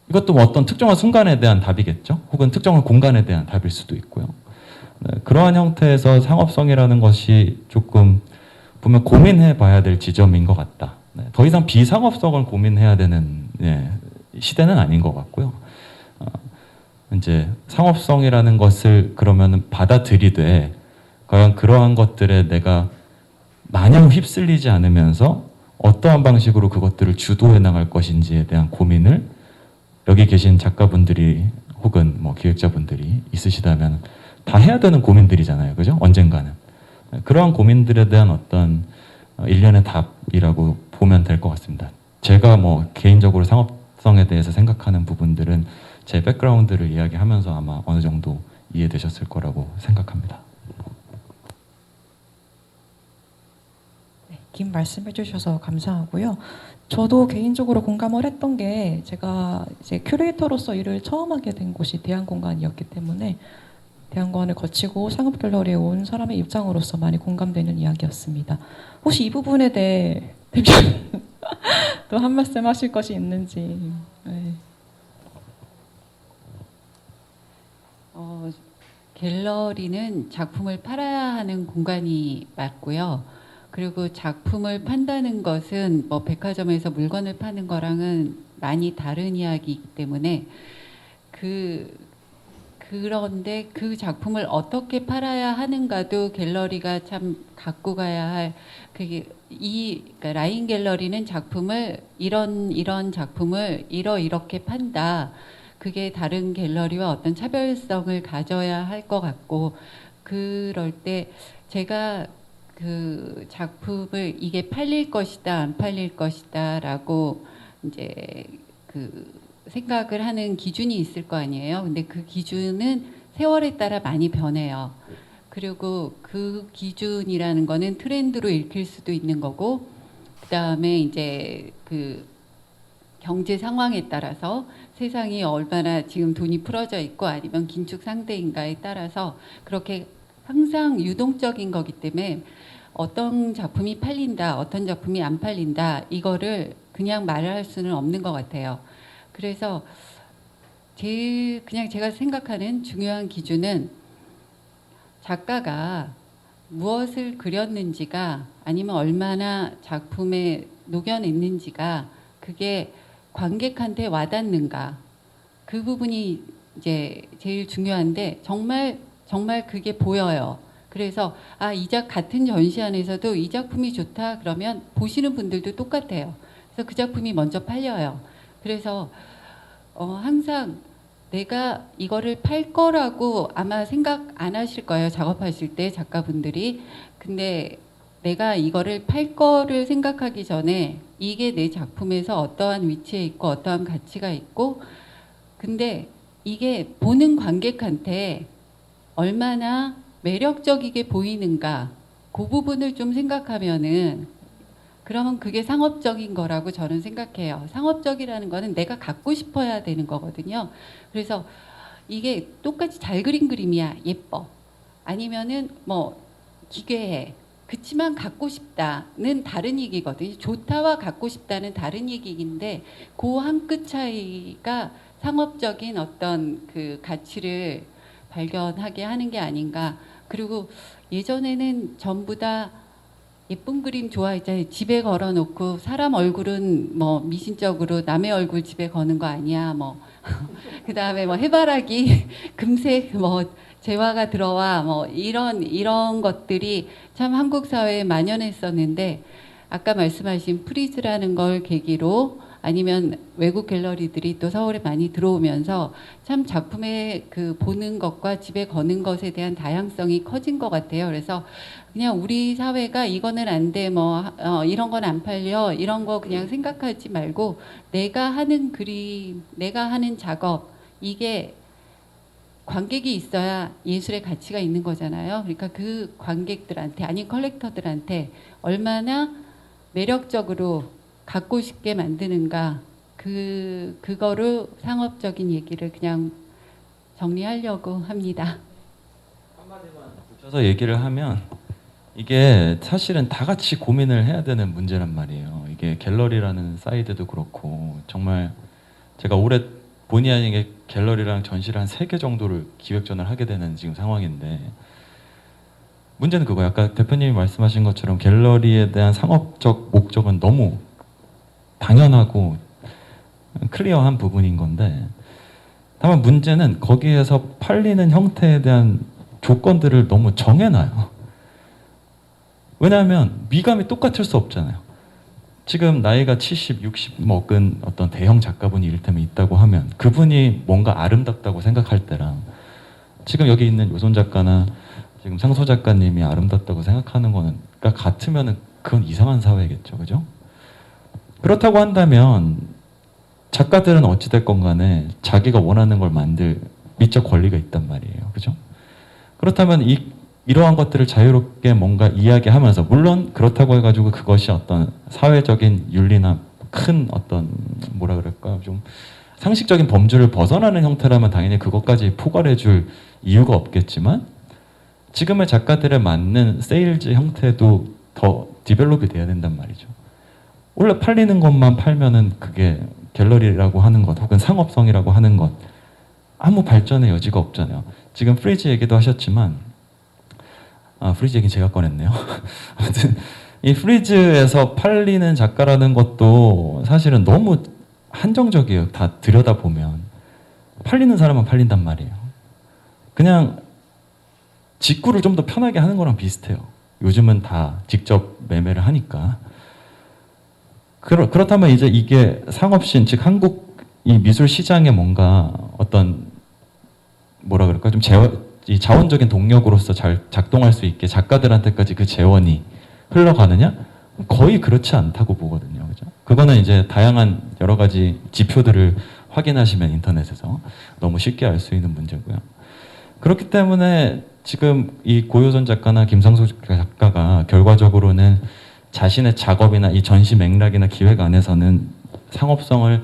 이것도 뭐 어떤 특정한 순간에 대한 답이겠죠? 혹은 특정한 공간에 대한 답일 수도 있고요. 그러한 형태에서 상업성이라는 것이 조금 보면 고민해 봐야 될 지점인 것 같다. 더 이상 비상업성을 고민해야 되는 시대는 아닌 것 같고요. 이제 상업성이라는 것을 그러면 받아들이되 과연 그러한 것들에 내가 마냥 휩쓸리지 않으면서 어떠한 방식으로 그것들을 주도해 나갈 것인지에 대한 고민을 여기 계신 작가분들이 혹은 뭐 기획자분들이 있으시다면 다 해야 되는 고민들이잖아요. 그죠? 언젠가는. 그러한 고민들에 대한 어떤 일련의 답이라고 보면 될 것 같습니다. 제가 뭐 개인적으로 상업성에 대해서 생각하는 부분들은 제 백그라운드를 이야기하면서 아마 어느 정도 이해되셨을 거라고 생각합니다. 네, 긴 말씀해 주셔서 감사하고요. 저도 개인적으로 공감을 했던 게 제가 이제 큐레이터로서 일을 처음 하게 된 곳이 대한공간이었기 때문에 대한공간을 거치고 상업갤러리에 온 사람의 입장으로서 많이 공감되는 이야기였습니다. 혹시 이 부분에 대해 대표님 또 한 말씀 하실 것이 있는지. 네. 갤러리는 작품을 팔아야 하는 공간이 맞고요. 그리고 작품을 판다는 것은 뭐 백화점에서 물건을 파는 거랑은 많이 다른 이야기이기 때문에 그런데 그 작품을 어떻게 팔아야 하는가도 갤러리가 참 갖고 가야 할 그게 그러니까 라인 갤러리는 작품을 이런 작품을 이렇게 판다. 그게 다른 갤러리와 어떤 차별성을 가져야 할 것 같고 그럴 때 제가 그 작품을 이게 팔릴 것이다 안 팔릴 것이다라고 이제 그 생각을 하는 기준이 있을 거 아니에요. 근데 그 기준은 세월에 따라 많이 변해요. 그리고 그 기준이라는 거는 트렌드로 읽힐 수도 있는 거고 그다음에 이제 그 경제 상황에 따라서 세상이 얼마나 지금 돈이 풀어져 있고 아니면 긴축 상태인가에 따라서 그렇게 항상 유동적인 거기 때문에 어떤 작품이 팔린다, 어떤 작품이 안 팔린다 이거를 그냥 말을 할 수는 없는 것 같아요. 그래서 그냥 제가 생각하는 중요한 기준은 작가가 무엇을 그렸는지가 아니면 얼마나 작품에 녹여냈는지가 그게 관객한테 와닿는가 그 부분이 이제 제일 중요한데 정말 그게 보여요. 그래서 같은 전시 안에서도 이 작품이 좋다 그러면 보시는 분들도 똑같아요. 그래서 그 작품이 먼저 팔려요. 그래서 항상 내가 이거를 팔 거라고 아마 생각 안 하실 거예요. 작업하실 때 작가분들이. 근데 내가 이거를 팔 거를 생각하기 전에 이게 내 작품에서 어떠한 위치에 있고 어떠한 가치가 있고 근데 이게 보는 관객한테 얼마나 매력적이게 보이는가 그 부분을 좀 생각하면은 그러면 그게 상업적인 거라고 저는 생각해요. 상업적이라는 거는 내가 갖고 싶어야 되는 거거든요. 그래서 이게 똑같이 잘 그린 그림이야. 예뻐. 아니면은 뭐 기괴해. 그치만 갖고 싶다는 다른 얘기거든요. 좋다와 갖고 싶다는 다른 얘기인데 그 한 끗 차이가 상업적인 어떤 그 가치를 발견하게 하는 게 아닌가. 그리고 예전에는 전부 다 예쁜 그림 좋아했잖아요. 집에 걸어놓고 사람 얼굴은 뭐 미신적으로 남의 얼굴 집에 거는 거 아니야. 뭐 그다음에 뭐 해바라기 금색 뭐 재화가 들어와 뭐 이런 것들이 참 한국 사회에 만연했었는데 아까 말씀하신 프리즈라는 걸 계기로 아니면 외국 갤러리들이 또 서울에 많이 들어오면서 참 작품의 그 보는 것과 집에 거는 것에 대한 다양성이 커진 것 같아요. 그래서 그냥 우리 사회가 이거는 안 돼, 이런 건 안 팔려, 이런 거 그냥 생각하지 말고 내가 하는 그림, 내가 하는 작업 이게 관객이 있어야 예술의 가치가 있는 거잖아요. 그러니까 그 관객들한테 아니 컬렉터들한테 얼마나 매력적으로 갖고 싶게 만드는가 그거를 상업적인 얘기를 그냥 정리하려고 합니다. 한마디만 붙여서 얘기를 하면 이게 사실은 다 같이 고민을 해야 되는 문제란 말이에요. 이게 갤러리라는 사이드도 그렇고 정말 제가 올해 본의 아니게 갤러리랑 전시를 한 3개 정도를 기획전을 하게 되는 지금 상황인데 문제는 그거예요. 아까 대표님이 말씀하신 것처럼 갤러리에 대한 상업적 목적은 너무 당연하고 클리어한 부분인 건데 다만 문제는 거기에서 팔리는 형태에 대한 조건들을 너무 정해놔요. 왜냐하면 미감이 똑같을 수 없잖아요. 지금 나이가 70, 60 먹은 어떤 대형 작가분이 이를테면 있다고 하면 그분이 뭔가 아름답다고 생각할 때랑 지금 여기 있는 요손 작가나 지금 상소 작가님이 아름답다고 생각하는 거는 그러니까 같으면은 그건 이상한 사회겠죠, 그죠? 그렇다고 한다면 작가들은 어찌됐건 간에 자기가 원하는 걸 만들 미적 권리가 있단 말이에요, 그죠? 그렇다면 이러한 것들을 자유롭게 뭔가 이야기하면서 물론 그렇다고 해가지고 그것이 어떤 사회적인 윤리나 큰 어떤 뭐라 그럴까 좀 상식적인 범주를 벗어나는 형태라면 당연히 그것까지 포괄해줄 이유가 없겠지만 지금의 작가들에 맞는 세일즈 형태도 더 디벨롭이 돼야 된단 말이죠. 원래 팔리는 것만 팔면은 그게 갤러리라고 하는 것 혹은 상업성이라고 하는 것 아무 발전의 여지가 없잖아요. 지금 프리즈 얘기도 하셨지만 프리즈 얘기 제가 꺼냈네요. 아무튼 이 프리즈에서 팔리는 작가라는 것도 사실은 너무 한정적이에요. 다 들여다보면 팔리는 사람은 팔린단 말이에요. 그냥 직구를 좀 더 편하게 하는 거랑 비슷해요. 요즘은 다 직접 매매를 하니까. 그렇다면 이제 이게 상업신, 즉 한국 이 미술 시장에 뭔가 어떤 뭐라 그럴까 좀 이 자원적인 동력으로서 잘 작동할 수 있게 작가들한테까지 그 재원이 흘러가느냐? 거의 그렇지 않다고 보거든요. 그죠? 그거는 이제 다양한 여러 가지 지표들을 확인하시면 인터넷에서 너무 쉽게 알 수 있는 문제고요. 그렇기 때문에 지금 이 고효선 작가나 김상수 작가가 결과적으로는 자신의 작업이나 이 전시 맥락이나 기획 안에서는 상업성을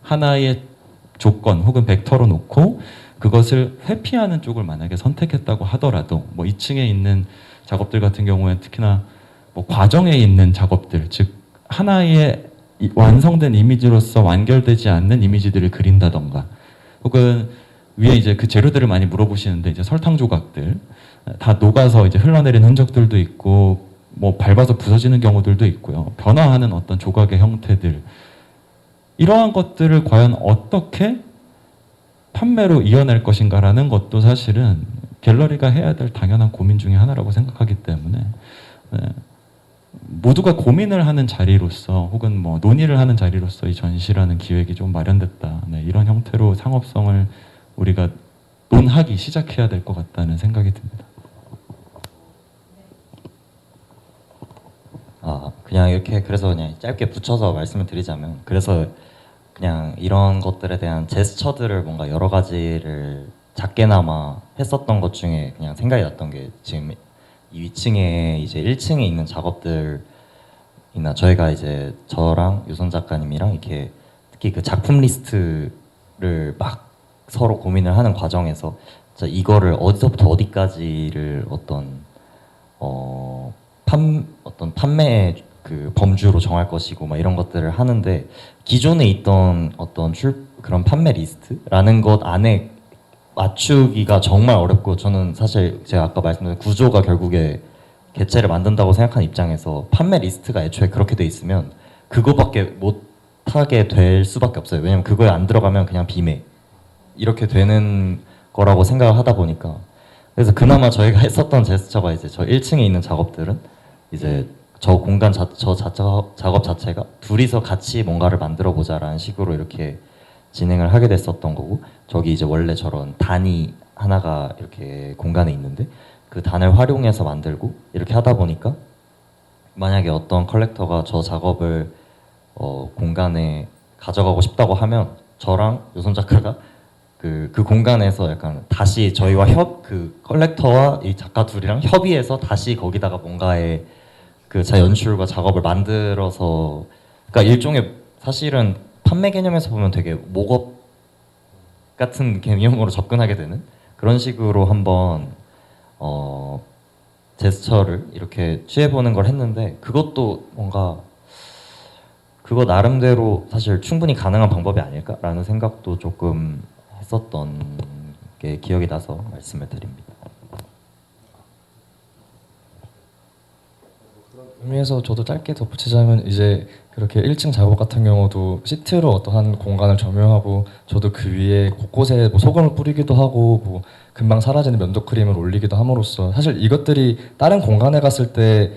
하나의 조건 혹은 벡터로 놓고 그것을 회피하는 쪽을 만약에 선택했다고 하더라도 뭐 2층에 있는 작업들 같은 경우에 특히나 뭐 과정에 있는 작업들 즉 하나의 완성된 이미지로서 완결되지 않는 이미지들을 그린다던가 혹은 위에 이제 그 재료들을 많이 물어보시는데 이제 설탕 조각들 다 녹아서 이제 흘러내린 흔적들도 있고 뭐 밟아서 부서지는 경우들도 있고요. 변화하는 어떤 조각의 형태들 이러한 것들을 과연 어떻게 판매로 이어낼 것인가라는 것도 사실은 갤러리가 해야 될 당연한 고민 중에 하나라고 생각하기 때문에 모두가 고민을 하는 자리로서 혹은 뭐 논의를 하는 자리로서 이 전시라는 기획이 좀 마련됐다. 이런 형태로 상업성을 우리가 논하기 시작해야 될 것 같다는 생각이 듭니다. 그냥 이렇게 그래서 그냥 짧게 붙여서 말씀을 드리자면 그래서 그냥 이런 것들에 대한 제스처들을 뭔가 여러 가지를 작게나마 했었던 것 중에 그냥 생각이 났던 게 지금 이 위층에 이제 1층에 있는 작업들이나 저희가 이제 저랑 유선 작가님이랑 이렇게 특히 그 작품 리스트를 막 서로 고민을 하는 과정에서 진짜 이거를 어디서부터 어디까지를 어떤 판매의 그 범주로 정할 것이고 막 이런 것들을 하는데 기존에 있던 어떤 그런 판매 리스트라는 것 안에 맞추기가 정말 어렵고 저는 사실 제가 아까 말씀드린 구조가 결국에 개체를 만든다고 생각하는 입장에서 판매 리스트가 애초에 그렇게 돼 있으면 그거밖에 못하게 될 수밖에 없어요. 왜냐면 그거에 안 들어가면 그냥 비매 이렇게 되는 거라고 생각을 하다 보니까 그래서 그나마 저희가 했었던 제스처가 이제 저 1층에 있는 작업들은 이제 저 공간 작업 자체가 둘이서 같이 뭔가를 만들어 보자라는 식으로 이렇게 진행을 하게 됐었던 거고 저기 이제 원래 저런 단이 하나가 이렇게 공간에 있는데 그 단을 활용해서 만들고 이렇게 하다 보니까 만약에 어떤 컬렉터가 저 작업을 공간에 가져가고 싶다고 하면 저랑 요손 작가가 그 공간에서 약간 다시 저희와 그 컬렉터와 이 작가 둘이랑 협의해서 다시 거기다가 뭔가의 그 연출과 작업을 만들어서 그러니까 일종의 사실은 판매 개념에서 보면 되게 목업 같은 개념으로 접근하게 되는 그런 식으로 한번 제스처를 이렇게 취해보는 걸 했는데 그것도 뭔가 그거 나름대로 사실 충분히 가능한 방법이 아닐까라는 생각도 조금 했었던 게 기억이 나서 말씀을 드립니다. 의미에서 저도 짧게 덧붙이자면 이제 그렇게 1층 작업 같은 경우도 시트로 어떠한 공간을 점유하고 저도 그 위에 곳곳에 뭐 소금을 뿌리기도 하고 뭐 금방 사라지는 면도 크림을 올리기도 함으로써 사실 이것들이 다른 공간에 갔을 때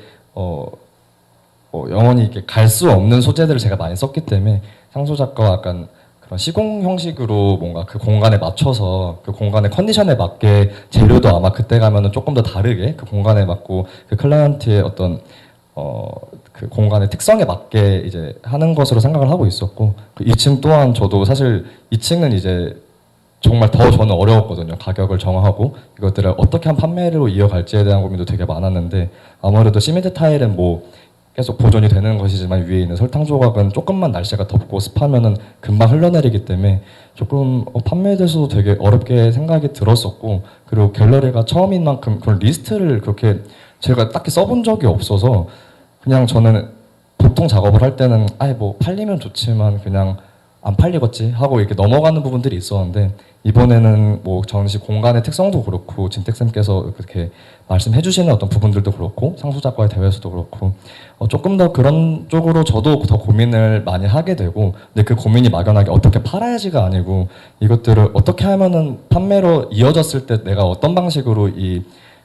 영원히 이렇게 갈 수 없는 소재들을 제가 많이 썼기 때문에 상수 작가와 약간 그런 시공 형식으로 뭔가 그 공간에 맞춰서 그 공간의 컨디션에 맞게 재료도 아마 그때 가면은 조금 더 다르게 그 공간에 맞고 그 클라이언트의 어떤 그 공간의 특성에 맞게 이제 하는 것으로 생각을 하고 있었고, 그 2층 또한 저도 사실 2층은 이제 정말 더 저는 어려웠거든요. 가격을 정하고 이것들을 어떻게 한 판매로 이어갈지에 대한 고민도 되게 많았는데, 아무래도 시멘트 타일은 뭐 계속 보존이 되는 것이지만 위에 있는 설탕 조각은 조금만 날씨가 덥고 습하면은 금방 흘러내리기 때문에 조금 판매에 대해서도 되게 어렵게 생각이 들었었고, 그리고 갤러리가 처음인 만큼 그런 리스트를 그렇게 제가 딱히 써본 적이 없어서 그냥 저는 보통 작업을 할 때는 아예 뭐 팔리면 좋지만 그냥 안 팔리겠지 하고 이렇게 넘어가는 부분들이 있었는데, 이번에는 뭐 전시 공간의 특성도 그렇고 진택쌤께서 그렇게 말씀해 주시는 어떤 부분들도 그렇고 상수 작가의 대회에서도 그렇고 조금 더 그런 쪽으로 저도 더 고민을 많이 하게 되고, 근데 그 고민이 막연하게 어떻게 팔아야지가 아니고 이것들을 어떻게 하면은 판매로 이어졌을 때 내가 어떤 방식으로 이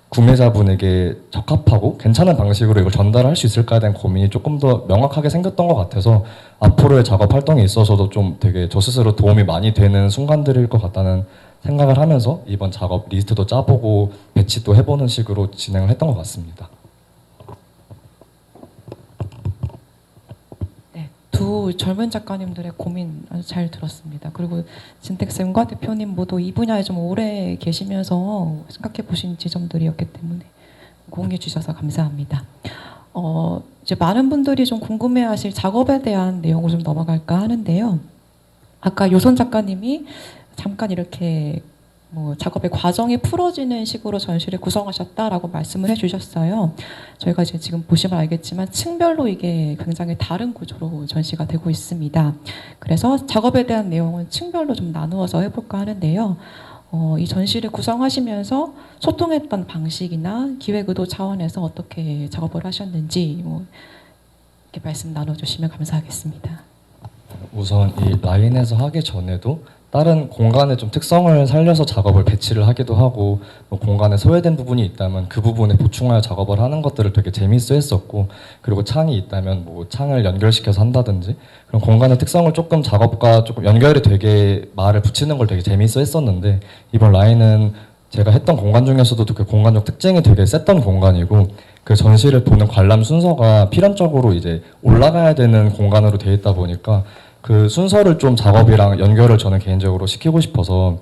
구매자분에게 적합하고 괜찮은 방식으로 이걸 전달할 수 있을까에 대한 고민이 조금 더 명확하게 생겼던 것 같아서 앞으로의 작업 활동에 있어서도 좀 되게 저 스스로 도움이 많이 되는 순간들일 것 같다는 생각을 하면서 이번 작업 리스트도 짜보고 배치도 해보는 식으로 진행을 했던 것 같습니다. 네, 두 젊은 작가님들의 고민 아주 잘 들었습니다. 그리고 진택쌤과 대표님 모두 이 분야에 좀 오래 계시면서 생각해 보신 지점들이었기 때문에 공유해 주셔서 감사합니다. 이제 많은 분들이 좀 궁금해하실 작업에 대한 내용으로 좀 넘어갈까 하는데요. 아까 요선 작가님이 잠깐 이렇게 뭐 작업의 과정이 풀어지는 식으로 전시를 구성하셨다라고 말씀을 해주셨어요. 저희가 이제 지금 보시면 알겠지만 층별로 이게 굉장히 다른 구조로 전시가 되고 있습니다. 그래서 작업에 대한 내용은 층별로 좀 나누어서 해볼까 하는데요. 이 전시를 구성하시면서 소통했던 방식이나 기획 의도 차원에서 어떻게 작업을 하셨는지 뭐 이렇게 말씀 나눠주시면 감사하겠습니다. 우선 이 라인에서 하기 전에도 다른 공간의 좀 특성을 살려서 작업을 배치를 하기도 하고, 뭐 공간에 소외된 부분이 있다면 그 부분에 보충하여 작업을 하는 것들을 되게 재미있어 했었고, 그리고 창이 있다면 뭐 창을 연결시켜서 한다든지 그런 공간의 특성을 조금 작업과 조금 연결이 되게 말을 붙이는 걸 되게 재미있어 했었는데, 이번 라인은 제가 했던 공간 중에서도 그 공간적 특징이 되게 셌던 공간이고, 그 전시를 보는 관람 순서가 필연적으로 이제 올라가야 되는 공간으로 되어 있다 보니까 그 순서를 좀 작업이랑 연결을 저는 개인적으로 시키고 싶어서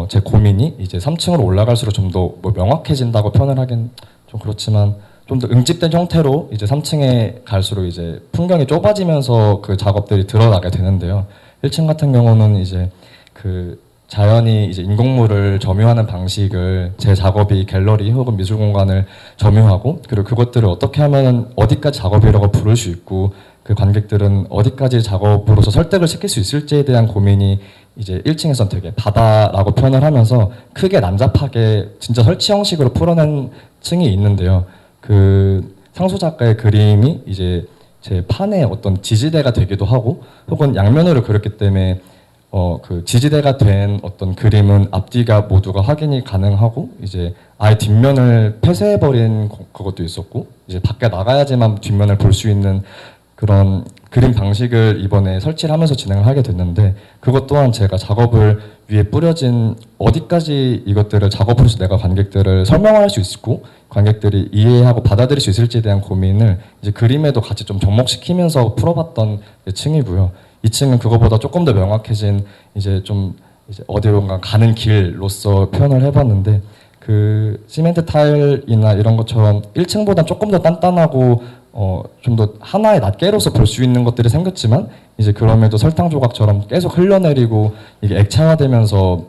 제 고민이 이제 3층으로 올라갈수록 좀 더 뭐 명확해진다고 표현을 하긴 좀 그렇지만 좀 더 응집된 형태로 이제 3층에 갈수록 이제 풍경이 좁아지면서 그 작업들이 드러나게 되는데요. 1층 같은 경우는 이제 그 자연이 이제 인공물을 점유하는 방식을 제 작업이 갤러리 혹은 미술 공간을 점유하고, 그리고 그것들을 어떻게 하면 어디까지 작업이라고 부를 수 있고 그 관객들은 어디까지 작업으로서 설득을 시킬 수 있을지에 대한 고민이 이제 1층에선 되게 바다라고 표현을 하면서 크게 난잡하게 진짜 설치 형식으로 풀어낸 층이 있는데요. 그 상수 작가의 그림이 이제 제 판의 어떤 지지대가 되기도 하고, 혹은 양면으로 그렸기 때문에 그 지지대가 된 어떤 그림은 앞뒤가 모두가 확인이 가능하고, 이제 아예 뒷면을 폐쇄해버린 그것도 있었고, 이제 밖에 나가야지만 뒷면을 볼 수 있는 그런 그림 방식을 이번에 설치를 하면서 진행을 하게 됐는데, 그것 또한 제가 작업을 위에 뿌려진 어디까지 이것들을 작업으로서 내가 관객들을 설명할 수 있고 관객들이 이해하고 받아들일 수 있을지에 대한 고민을 이제 그림에도 같이 좀 접목시키면서 풀어봤던 층이고요. 2층은 그거보다 조금 더 명확해진 이제 좀 이제 어디론가 가는 길로서 표현을 해봤는데, 그 시멘트 타일이나 이런 것처럼 1층보다 조금 더 단단하고 좀 더 하나의 낱개로서 볼 수 있는 것들이 생겼지만, 이제 그럼에도 설탕 조각처럼 계속 흘러내리고 이게 액체화되면서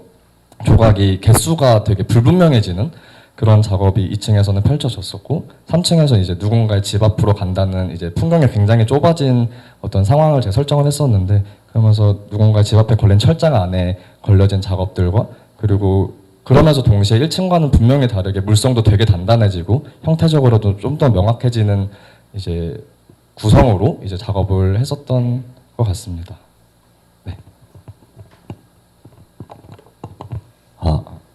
조각이 개수가 되게 불분명해지는 그런 작업이 2층에서는 펼쳐졌었고, 3층에서 이제 누군가의 집 앞으로 간다는 이제 풍경이 굉장히 좁아진 어떤 상황을 제가 설정을 했었는데, 그러면서 누군가의 집 앞에 걸린 철장 안에 걸려진 작업들과, 그리고 그러면서 동시에 1층과는 분명히 다르게 물성도 되게 단단해지고 형태적으로도 좀 더 명확해지는 이제 구성으로 이제 작업을 했었던 것 같습니다. 네.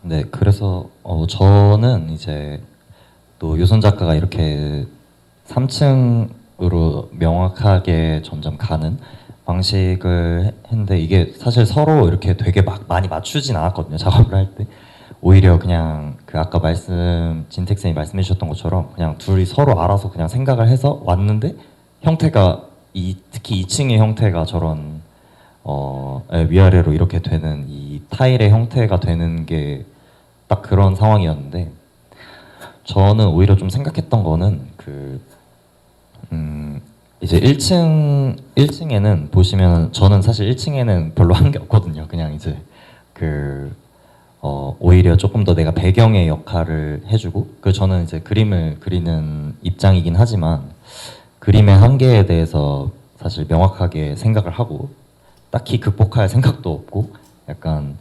네. 그래서 저는 이제 또 요선 작가가 이렇게 3층 방식으로 명확하게 점점 가는 방식을 했는데 이게 사실 서로 이렇게 되게 막 많이 맞추진 않았거든요. 작업을 할 때. 오히려 그냥 그 아까 진택 쌤이 말씀해 주셨던 것처럼 그냥 둘이 서로 알아서 그냥 생각을 해서 왔는데 형태가 특히 2층의 형태가 저런 위아래로 이렇게 되는 이 타일의 형태가 되는 게 딱 그런 상황이었는데 저는 오히려 좀 생각했던 거는 이제 1층에는 보시면 저는 사실 1층에는 별로 한 게 없거든요. 그냥 이제 오히려 조금 더 내가 배경의 역할을 해주고 저는 이제 그림을 그리는 입장이긴 하지만 그림의 한계에 대해서 사실 명확하게 생각을 하고 딱히 극복할 생각도 없고 약간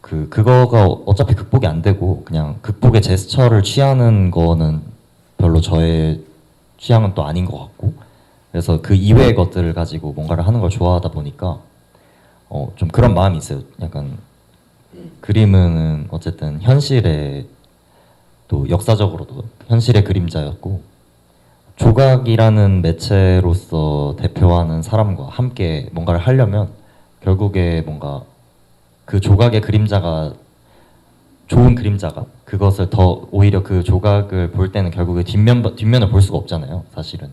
그거가 어차피 극복이 안 되고 그냥 극복의 제스처를 취하는 거는 별로 저의 취향은 또 아닌 것 같고 그래서 그 이외의 것들을 가지고 뭔가를 하는 걸 좋아하다 보니까 좀 그런 마음이 있어요. 약간 그림은 어쨌든 현실의 또 역사적으로도 현실의 그림자였고 조각이라는 매체로서 대표하는 사람과 함께 뭔가를 하려면 결국에 뭔가 그 조각의 그림자가 좋은 그림자가 그것을 더 오히려 그 조각을 볼 때는 결국에 뒷면을 볼 수가 없잖아요. 사실은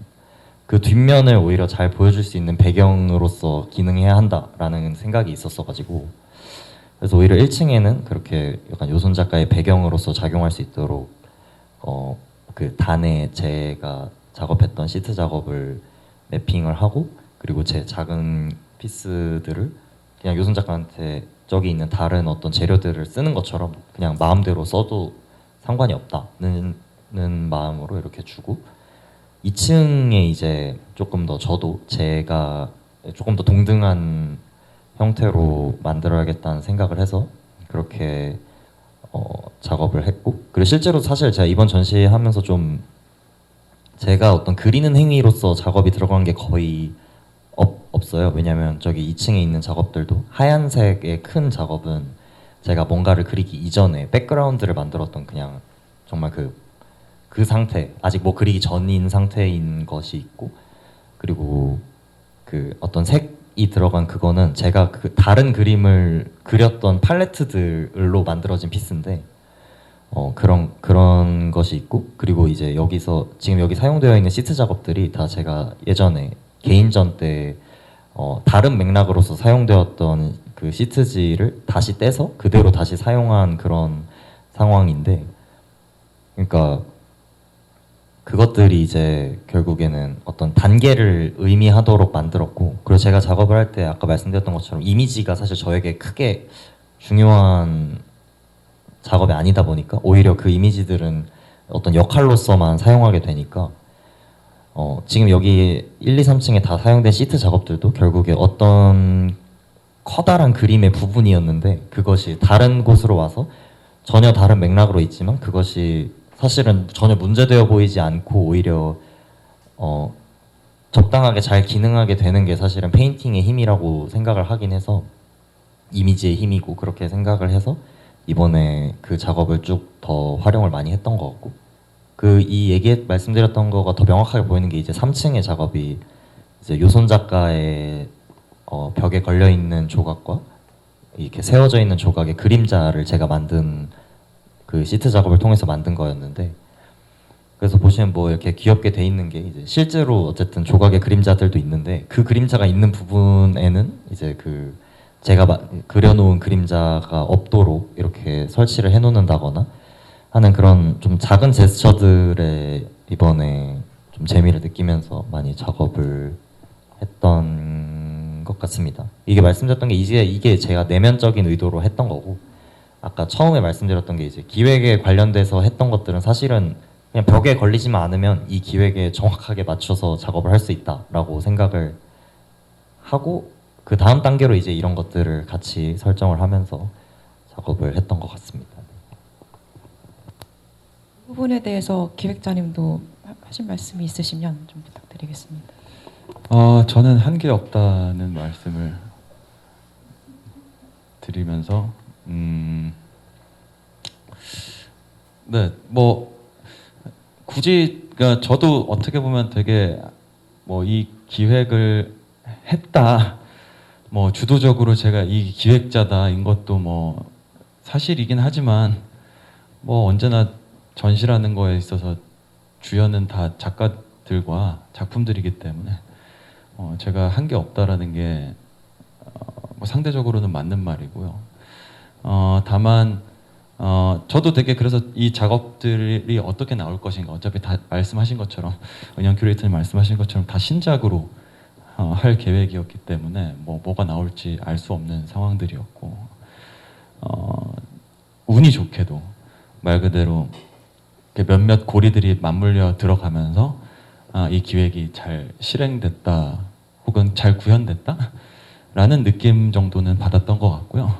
그 뒷면을 오히려 잘 보여줄 수 있는 배경으로서 기능해야 한다라는 생각이 있었어가지고 그래서 오히려 1층에는 그렇게 약간 요손 작가의 배경으로서 작용할 수 있도록 그 단에 제가 작업했던 시트 작업을 매핑을 하고 그리고 제 작은 피스들을 그냥 요손 작가한테 저기 있는 다른 어떤 재료들을 쓰는 것처럼 그냥 마음대로 써도 상관이 없다는 마음으로 이렇게 주고 2층에 이제 조금 더 저도 제가 조금 더 동등한 형태로 만들어야겠다는 생각을 해서 그렇게 작업을 했고 그리고 실제로 사실 제가 이번 전시하면서 좀 제가 어떤 그리는 행위로서 작업이 들어간 게 거의 없어요. 왜냐면 저기 2층에 있는 작업들도 하얀색의 큰 작업은 제가 뭔가를 그리기 이전에 백그라운드를 만들었던 그냥 정말 그 상태 아직 뭐 그리기 전인 상태인 것이 있고 그리고 그 어떤 색이 들어간 그거는 제가 그 다른 그림을 그렸던 팔레트들로 만들어진 피스인데 그런 것이 있고 그리고 이제 여기서 지금 여기 사용되어 있는 시트 작업들이 다 제가 예전에 개인전 때 다른 맥락으로서 사용되었던 그 시트지를 다시 떼서 그대로 다시 사용한 그런 상황인데 그러니까 그것들이 이제 결국에는 어떤 단계를 의미하도록 만들었고 그리고 제가 작업을 할 때 아까 말씀드렸던 것처럼 이미지가 사실 저에게 크게 중요한 작업이 아니다 보니까 오히려 그 이미지들은 어떤 역할로서만 사용하게 되니까 지금 여기 1, 2, 3층에 다 사용된 시트 작업들도 결국에 어떤 커다란 그림의 부분이었는데 그것이 다른 곳으로 와서 전혀 다른 맥락으로 있지만 그것이 사실은 전혀 문제되어 보이지 않고 오히려 적당하게 잘 기능하게 되는 게 사실은 페인팅의 힘이라고 생각을 하긴 해서 이미지의 힘이고 그렇게 생각을 해서 이번에 그 작업을 쭉 더 활용을 많이 했던 것 같고 이 얘기 말씀드렸던 거가 더 명확하게 보이는 게 이제 3층의 작업이 이제 요손 작가의 벽에 걸려 있는 조각과 이렇게 세워져 있는 조각의 그림자를 제가 만든 그 시트 작업을 통해서 만든 거였는데 그래서 보시면 뭐 이렇게 귀엽게 돼 있는 게 이제 실제로 어쨌든 조각의 그림자들도 있는데 그 그림자가 있는 부분에는 이제 제가 그려놓은 그림자가 없도록 이렇게 설치를 해놓는다거나 하는 그런 좀 작은 제스처들에 이번에 좀 재미를 느끼면서 많이 작업을 했던 것 같습니다. 이게 말씀드렸던 게 이게 제가 내면적인 의도로 했던 거고 아까 처음에 말씀드렸던 게 이제 기획에 관련돼서 했던 것들은 사실은 그냥 벽에 걸리지만 않으면 이 기획에 정확하게 맞춰서 작업을 할 수 있다라고 생각을 하고 그 다음 단계로 이제 이런 것들을 같이 설정을 하면서 작업을 했던 것 같습니다. 이 부분에 대해서 기획자님도 하신 말씀이 있으시면 좀 부탁드리겠습니다. 저는 한계 없다는 말씀을 드리면서 네, 뭐 굳이 그러니까 저도 어떻게 보면 되게 뭐 이 기획을 했다, 뭐 주도적으로 제가 이 기획자다인 것도 뭐 사실이긴 하지만 뭐 언제나 전시라는 거에 있어서 주연은 다 작가들과 작품들이기 때문에 제가 한 게 없다라는 게 뭐 상대적으로는 맞는 말이고요. 다만 저도 되게 그래서 이 작업들이 어떻게 나올 것인가, 어차피 다 말씀하신 것처럼 은영 큐레이터님 말씀하신 것처럼 다 신작으로 할 계획이었기 때문에 뭐가 나올지 알 수 없는 상황들이었고, 운이 좋게도 말 그대로 이렇게 몇몇 고리들이 맞물려 들어가면서 이 기획이 잘 실행됐다 혹은 잘 구현됐다 라는 느낌 정도는 받았던 것 같고요.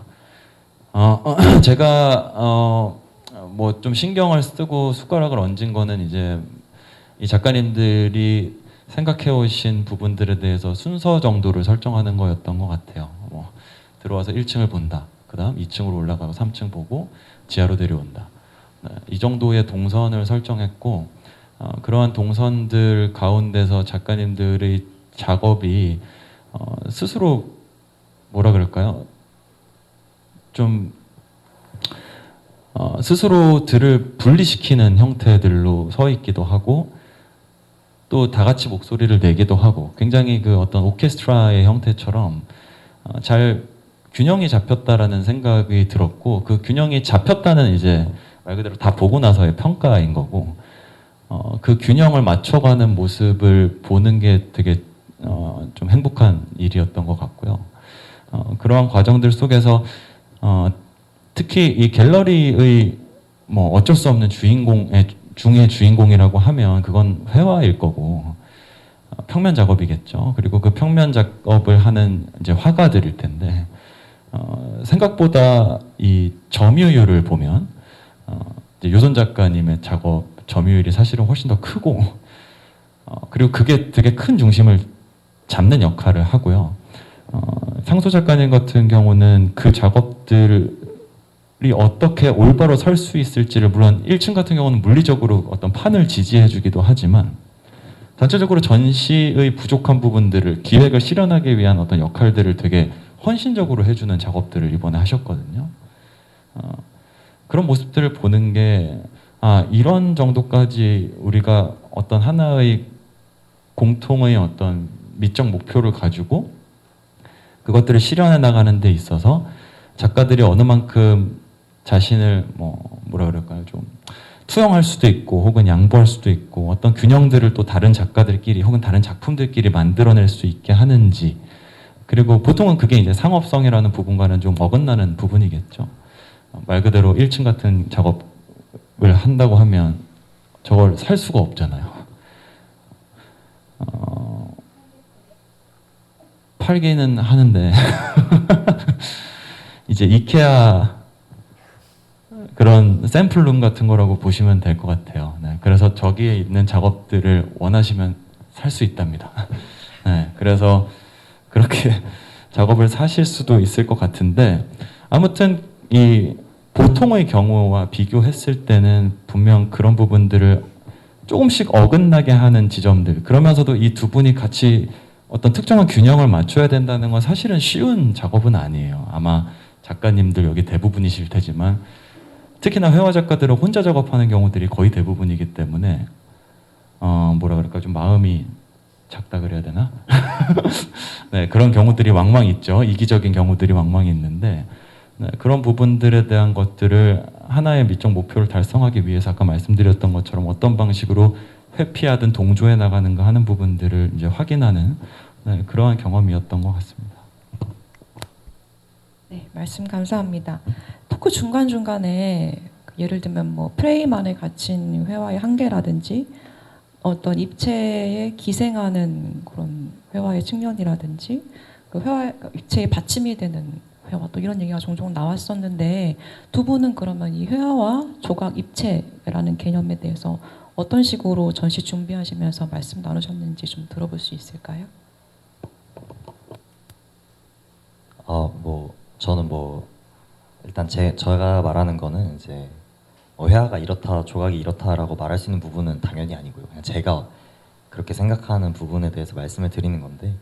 제가 뭐 좀 신경을 쓰고 숟가락을 얹은 거는 이제 이 작가님들이 생각해 오신 부분들에 대해서 순서 정도를 설정하는 거였던 것 같아요. 뭐 들어와서 1층을 본다, 그 다음 2층으로 올라가고 3층 보고 지하로 내려온다. 네, 이 정도의 동선을 설정했고, 그러한 동선들 가운데서 작가님들의 작업이 스스로 뭐라 그럴까요? 좀 스스로들을 분리시키는 형태들로 서 있기도 하고, 또 다 같이 목소리를 내기도 하고, 굉장히 그 어떤 오케스트라의 형태처럼 잘 균형이 잡혔다라는 생각이 들었고, 그 균형이 잡혔다는 이제 말 그대로 다 보고 나서의 평가인 거고, 그 균형을 맞춰가는 모습을 보는 게 되게 좀 행복한 일이었던 것 같고요. 그러한 과정들 속에서 특히 이 갤러리의 뭐 어쩔 수 없는 중의 주인공이라고 하면 그건 회화일 거고, 평면 작업이겠죠. 그리고 그 평면 작업을 하는 이제 화가들일 텐데, 생각보다 이 점유율을 보면 이제 요선 작가님의 작업 점유율이 사실은 훨씬 더 크고, 그리고 그게 되게 큰 중심을 잡는 역할을 하고요. 상소 작가님 같은 경우는 그 작업들이 어떻게 올바로 설 수 있을지를, 물론 1층 같은 경우는 물리적으로 어떤 판을 지지해주기도 하지만 전체적으로 전시의 부족한 부분들을, 기획을 실현하기 위한 어떤 역할들을 되게 헌신적으로 해주는 작업들을 이번에 하셨거든요. 그런 모습들을 보는 게 이런 정도까지 우리가 어떤 하나의 공통의 어떤 미적 목표를 가지고 그것들을 실현해 나가는 데 있어서 작가들이 어느 만큼 자신을 뭐라 그럴까요? 좀 투영할 수도 있고 혹은 양보할 수도 있고, 어떤 균형들을 또 다른 작가들끼리 혹은 다른 작품들끼리 만들어낼 수 있게 하는지, 그리고 보통은 그게 이제 상업성이라는 부분과는 좀 어긋나는 부분이겠죠. 말 그대로 1층 같은 작업을 한다고 하면 저걸 살 수가 없잖아요. 팔기는 하는데 이제 이케아 그런 샘플룸 같은 거라고 보시면 될 것 같아요. 네, 그래서 저기에 있는 작업들을 원하시면 살 수 있답니다. 네, 그래서 그렇게 작업을 사실 수도 있을 것 같은데, 아무튼 이 보통의 경우와 비교했을 때는 분명 그런 부분들을 조금씩 어긋나게 하는 지점들, 그러면서도 이 두 분이 같이 어떤 특정한 균형을 맞춰야 된다는 건 사실은 쉬운 작업은 아니에요. 아마 작가님들 여기 대부분이실 테지만, 특히나 회화 작가들은 혼자 작업하는 경우들이 거의 대부분이기 때문에 뭐라 그럴까, 좀 마음이 작다 그래야 되나? 네, 그런 경우들이 왕왕 있죠. 이기적인 경우들이 왕왕 있는데, 네, 그런 부분들에 대한 것들을 하나의 미적 목표를 달성하기 위해서 아까 말씀드렸던 것처럼 어떤 방식으로 회피하든 동조해 나가는가 하는 부분들을 이제 확인하는, 네, 그러한 경험이었던 것 같습니다. 네, 말씀 감사합니다. 토크 중간중간에 예를 들면 뭐 프레임 안에 갇힌 회화의 한계라든지 어떤 입체에 기생하는 그런 회화의 측면이라든지 그 회화 입체의 받침이 되는 회화, 또 이런 얘기가 종종 나왔었는데, 두 분은 그러면 이 회화와 조각 입체라는 개념에 대해서 어떤 식으로 전시 준비하시면서 말씀 나누셨는지 좀 들어볼 수 있을까요? 저는 일단 제가 말하는 거는 이제 회화가 이렇다, 조각이 이렇다라고 말할 수 있는 부분은 당연히 아니고요. 그냥 제가 그렇게 생각하는 부분에 대해서 말씀을 드리는 건데,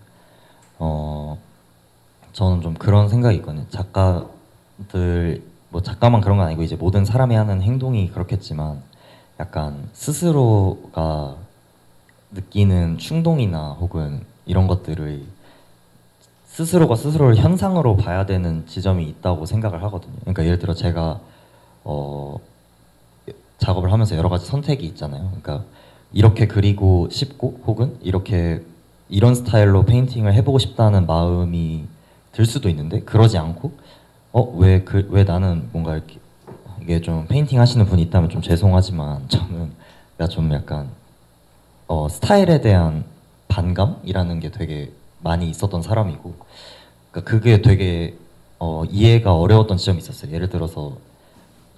저는 좀 그런 생각이 있거든요. 작가들, 뭐 작가만 그런 건 아니고 이제 모든 사람이 하는 행동이 그렇겠지만, 약간 스스로가 느끼는 충동이나 혹은 이런 것들을 스스로가 스스로를 현상으로 봐야 되는 지점이 있다고 생각을 하거든요. 그러니까 예를 들어 제가 작업을 하면서 여러 가지 선택이 있잖아요. 그러니까 이렇게 그리고 싶고 혹은 이렇게 이런 스타일로 페인팅을 해보고 싶다는 마음이 들 수도 있는데, 그러지 않고 왜 나는 뭔가 이렇게, 이게 좀 페인팅 하시는 분이 있다면 좀 죄송하지만 저는 좀 약간 스타일에 대한 반감이라는 게 되게 많이 있었던 사람이고, 그러니까 그게 되게 이해가 어려웠던 지점이 있었어요. 예를 들어서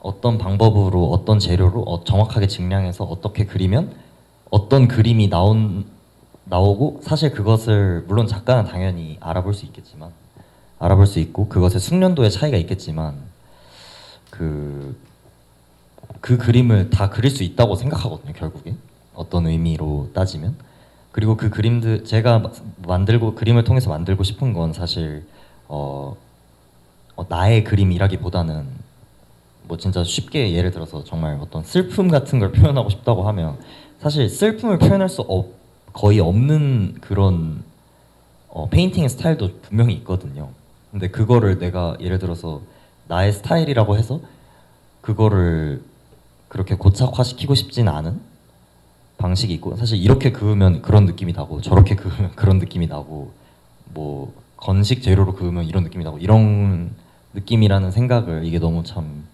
어떤 방법으로 어떤 재료로 정확하게 증량해서 어떻게 그리면 어떤 그림이 나오고, 사실 그것을 물론 작가는 당연히 알아볼 수 있고 그것의 숙련도의 차이가 있겠지만 그 그림을 다 그릴 수 있다고 생각하거든요, 결국에. 어떤 의미로 따지면. 그리고 그 그림들, 제가 그림을 통해서 만들고 싶은 건 사실 나의 그림이라기보다는 뭐 진짜 쉽게 예를 들어서 정말 어떤 슬픔 같은 걸 표현하고 싶다고 하면, 사실 슬픔을 표현할 수 거의 없는 그런 페인팅의 스타일도 분명히 있거든요. 근데 그거를 내가 예를 들어서 나의 스타일이라고 해서 그거를 그렇게 고착화시키고 싶진 않은 방식이 있고, 사실 이렇게 그으면 그런 느낌이 나고 저렇게 그으면 그런 느낌이 나고, 뭐 건식 재료로 그으면 이런 느낌이 나고, 이런 느낌이라는 생각을, 이게 너무 참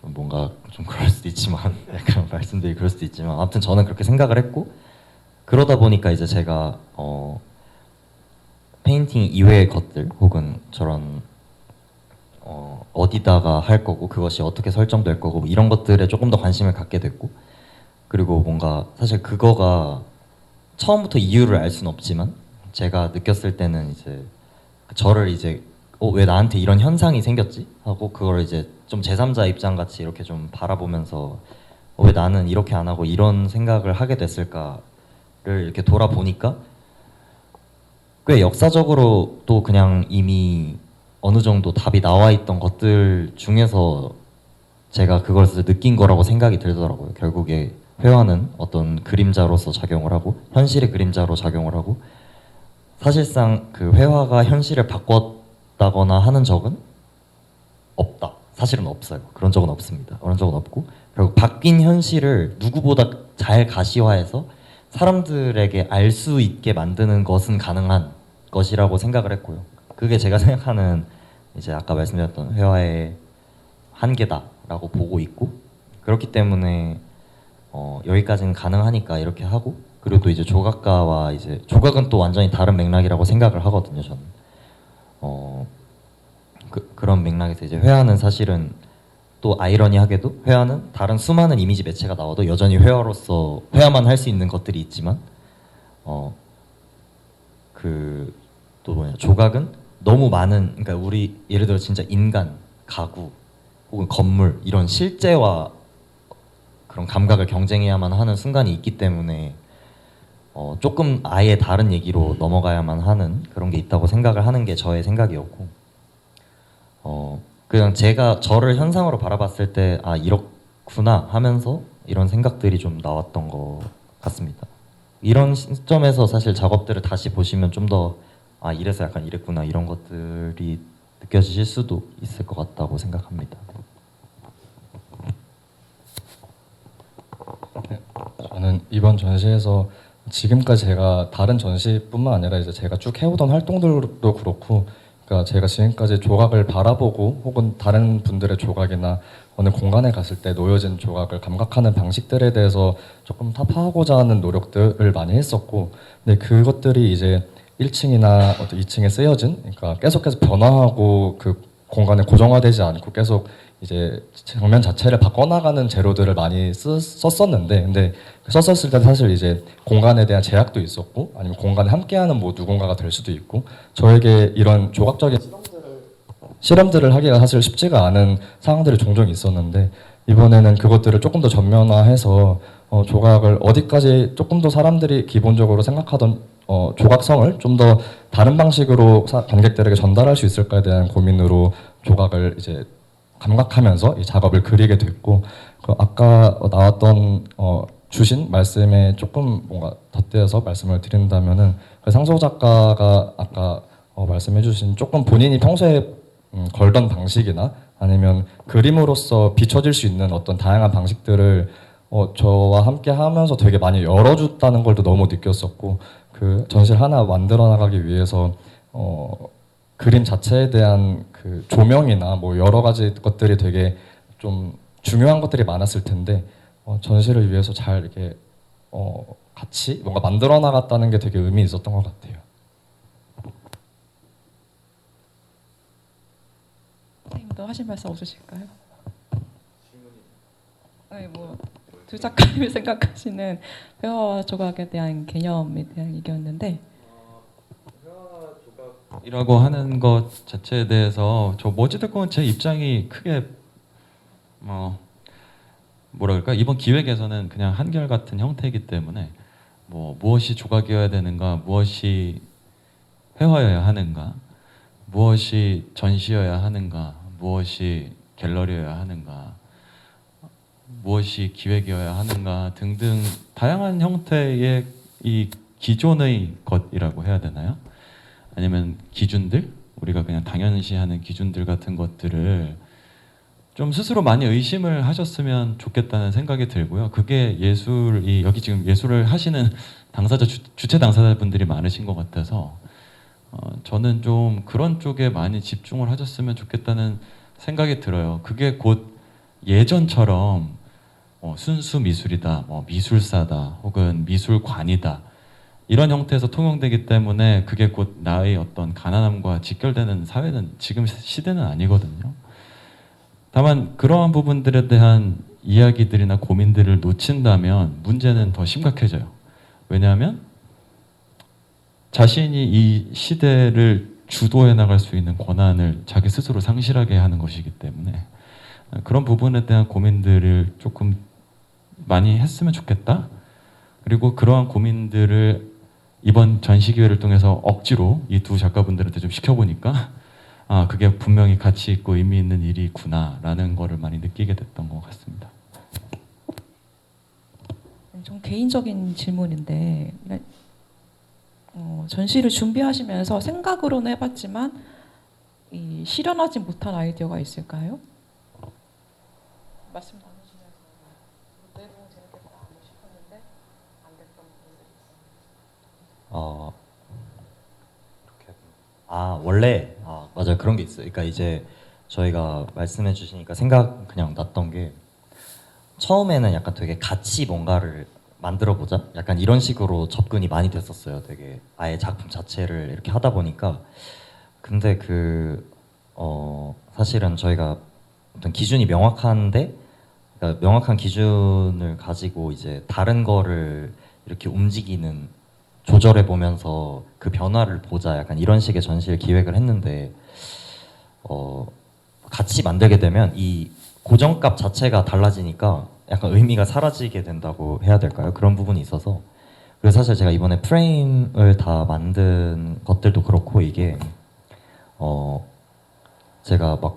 좀 뭔가 좀 그럴 수도 있지만 약간 말씀드리기 그럴 수도 있지만 아무튼 저는 그렇게 생각을 했고, 그러다 보니까 이제 제가 페인팅 이외의 것들 혹은 저런 어디다가 할 거고 그것이 어떻게 설정될 거고 뭐 이런 것들에 조금 더 관심을 갖게 됐고, 그리고 뭔가 사실 그거가 처음부터 이유를 알 수는 없지만 제가 느꼈을 때는 이제 저를 이제 왜 나한테 이런 현상이 생겼지? 하고 그걸 이제 좀 제3자 입장 같이 이렇게 좀 바라보면서 왜 나는 이렇게 안 하고 이런 생각을 하게 됐을까를 이렇게 돌아보니까 꽤 역사적으로 또 그냥 이미 어느 정도 답이 나와 있던 것들 중에서 제가 그것을 느낀 거라고 생각이 들더라고요. 결국에 회화는 어떤 그림자로서 작용을 하고 현실의 그림자로 작용을 하고, 사실상 그 회화가 현실을 바꿨다거나 하는 적은 없다. 사실은 없어요. 그런 적은 없습니다. 그런 적은 없고, 그리고 바뀐 현실을 누구보다 잘 가시화해서 사람들에게 알 수 있게 만드는 것은 가능한 것이라고 생각을 했고요. 그게 제가 생각하는 이제 아까 말씀드렸던 회화의 한계다라고 보고 있고, 그렇기 때문에 여기까지는 가능하니까 이렇게 하고, 그리고 또 이제 조각가와 이제 조각은 또 완전히 다른 맥락이라고 생각을 하거든요, 저는. 그런 맥락에서 이제 회화는 사실은 또 아이러니하게도 회화는 다른 수많은 이미지 매체가 나와도 여전히 회화로서 회화만 할 수 있는 것들이 있지만 또 조각은 너무 많은, 그러니까 우리 예를 들어 진짜 인간, 가구 혹은 건물 이런 실제와 그런 감각을 경쟁해야만 하는 순간이 있기 때문에 조금 아예 다른 얘기로 넘어가야만 하는 그런 게 있다고 생각을 하는 게 저의 생각이었고, 그냥 제가 저를 현상으로 바라봤을 때 이렇구나 하면서 이런 생각들이 좀 나왔던 것 같습니다. 이런 시점에서 사실 작업들을 다시 보시면 좀 더 이래서 약간 이랬구나 이런 것들이 느껴지실 수도 있을 것 같다고 생각합니다. 저는 이번 전시에서 지금까지 제가 다른 전시뿐만 아니라 이제 제가 쭉 해오던 활동들도 그렇고, 그러니까 제가 지금까지 조각을 바라보고 혹은 다른 분들의 조각이나 어느 공간에 갔을 때 놓여진 조각을 감각하는 방식들에 대해서 조금 타파하고자 하는 노력들을 많이 했었고, 근데 그것들이 이제 1층이나 2층에 쓰여진, 그러니까 계속해서 변화하고 그 공간에 고정화되지 않고 계속 이제 장면 자체를 바꿔나가는 재료들을 많이 썼었는데, 근데 썼었을 때 사실 이제 공간에 대한 제약도 있었고, 아니면 공간에 함께하는 뭐 누군가가 될 수도 있고, 저에게 이런 조각적인 실험들을 하기가 사실 쉽지가 않은 상황들이 종종 있었는데, 이번에는 그것들을 조금 더 전면화해서 조각을 어디까지 조금 더 사람들이 기본적으로 생각하던 조각성을 좀 더 다른 방식으로 관객들에게 전달할 수 있을까에 대한 고민으로 조각을 이제 감각하면서 이 작업을 그리게 됐고, 그 아까 나왔던 주신 말씀에 조금 뭔가 덧대어서 말씀을 드린다면은 그 상소 작가가 아까 말씀해주신 조금 본인이 평소에 걸던 방식이나 아니면 그림으로서 비춰질 수 있는 어떤 다양한 방식들을 저와 함께 하면서 되게 많이 열어줬다는 걸 또 너무 느꼈었고, 그 전시를 하나 만들어 나가기 위해서 그림 자체에 대한 그 조명이나 뭐 여러 가지 것들이 되게 좀 중요한 것들이 많았을 텐데 전시를 위해서 잘 이렇게 같이 뭔가 만들어 나갔다는 게 되게 의미 있었던 것 같아요. 선생님도 하실 말씀 없으실까요? 아니 두 작가님이 생각하시는 회화와 조각에 대한 개념에 대한 얘기였는데 이라고 하는 것 자체에 대해서 저 어찌됐건 제 입장이 크게 뭐라 그럴까, 이번 기획에서는 그냥 한결같은 형태이기 때문에 뭐 무엇이 조각이어야 되는가, 무엇이 회화여야 하는가, 무엇이 전시여야 하는가, 무엇이 갤러리여야 하는가, 무엇이 기획이어야 하는가 등등 다양한 형태의 이 기존의 것이라고 해야 되나요? 아니면 기준들, 우리가 그냥 당연시하는 기준들 같은 것들을 좀 스스로 많이 의심을 하셨으면 좋겠다는 생각이 들고요. 그게 예술이, 여기 지금 예술을 하시는 당사자, 주체 당사자분들이 많으신 것 같아서 저는 좀 그런 쪽에 많이 집중을 하셨으면 좋겠다는 생각이 들어요. 그게 곧 예전처럼 순수 미술이다, 미술사다, 혹은 미술관이다, 이런 형태에서 통용되기 때문에 그게 곧 나의 어떤 가난함과 직결되는 사회는 지금 시대는 아니거든요. 다만 그러한 부분들에 대한 이야기들이나 고민들을 놓친다면 문제는 더 심각해져요. 왜냐하면 자신이 이 시대를 주도해 나갈 수 있는 권한을 자기 스스로 상실하게 하는 것이기 때문에 그런 부분에 대한 고민들을 조금 많이 했으면 좋겠다. 그리고 그러한 고민들을 이번 전시 기회를 통해서 억지로 이 두 작가분들한테 좀 시켜보니까 그게 분명히 가치 있고 의미 있는 일이구나라는 거를 많이 느끼게 됐던 것 같습니다. 좀 개인적인 질문인데 전시를 준비하시면서 생각으로는 해봤지만 실현하지 못한 아이디어가 있을까요? 말씀 나누시면서 내부 재밌겠다 하고 싶었는데 안 됐던 부분들이 있어요. 원래 맞아요, 그런 게 있어요. 그러니까 이제 저희가 말씀해 주시니까 생각 그냥 났던 게, 처음에는 약간 되게 같이 뭔가를 만들어 보자, 약간 이런 식으로 접근이 많이 됐었어요. 되게 아예 작품 자체를 이렇게 하다 보니까. 근데 사실은 저희가 어떤 기준이 명확한데, 그러니까 명확한 기준을 가지고 이제 다른 거를 이렇게 움직이는, 조절해 보면서 그 변화를 보자, 약간 이런 식의 전시를 기획을 했는데 같이 만들게 되면 이 고정값 자체가 달라지니까 약간 의미가 사라지게 된다고 해야 될까요? 그런 부분이 있어서. 그래서 사실 제가 이번에 프레임을 다 만든 것들도 그렇고, 이게 제가 막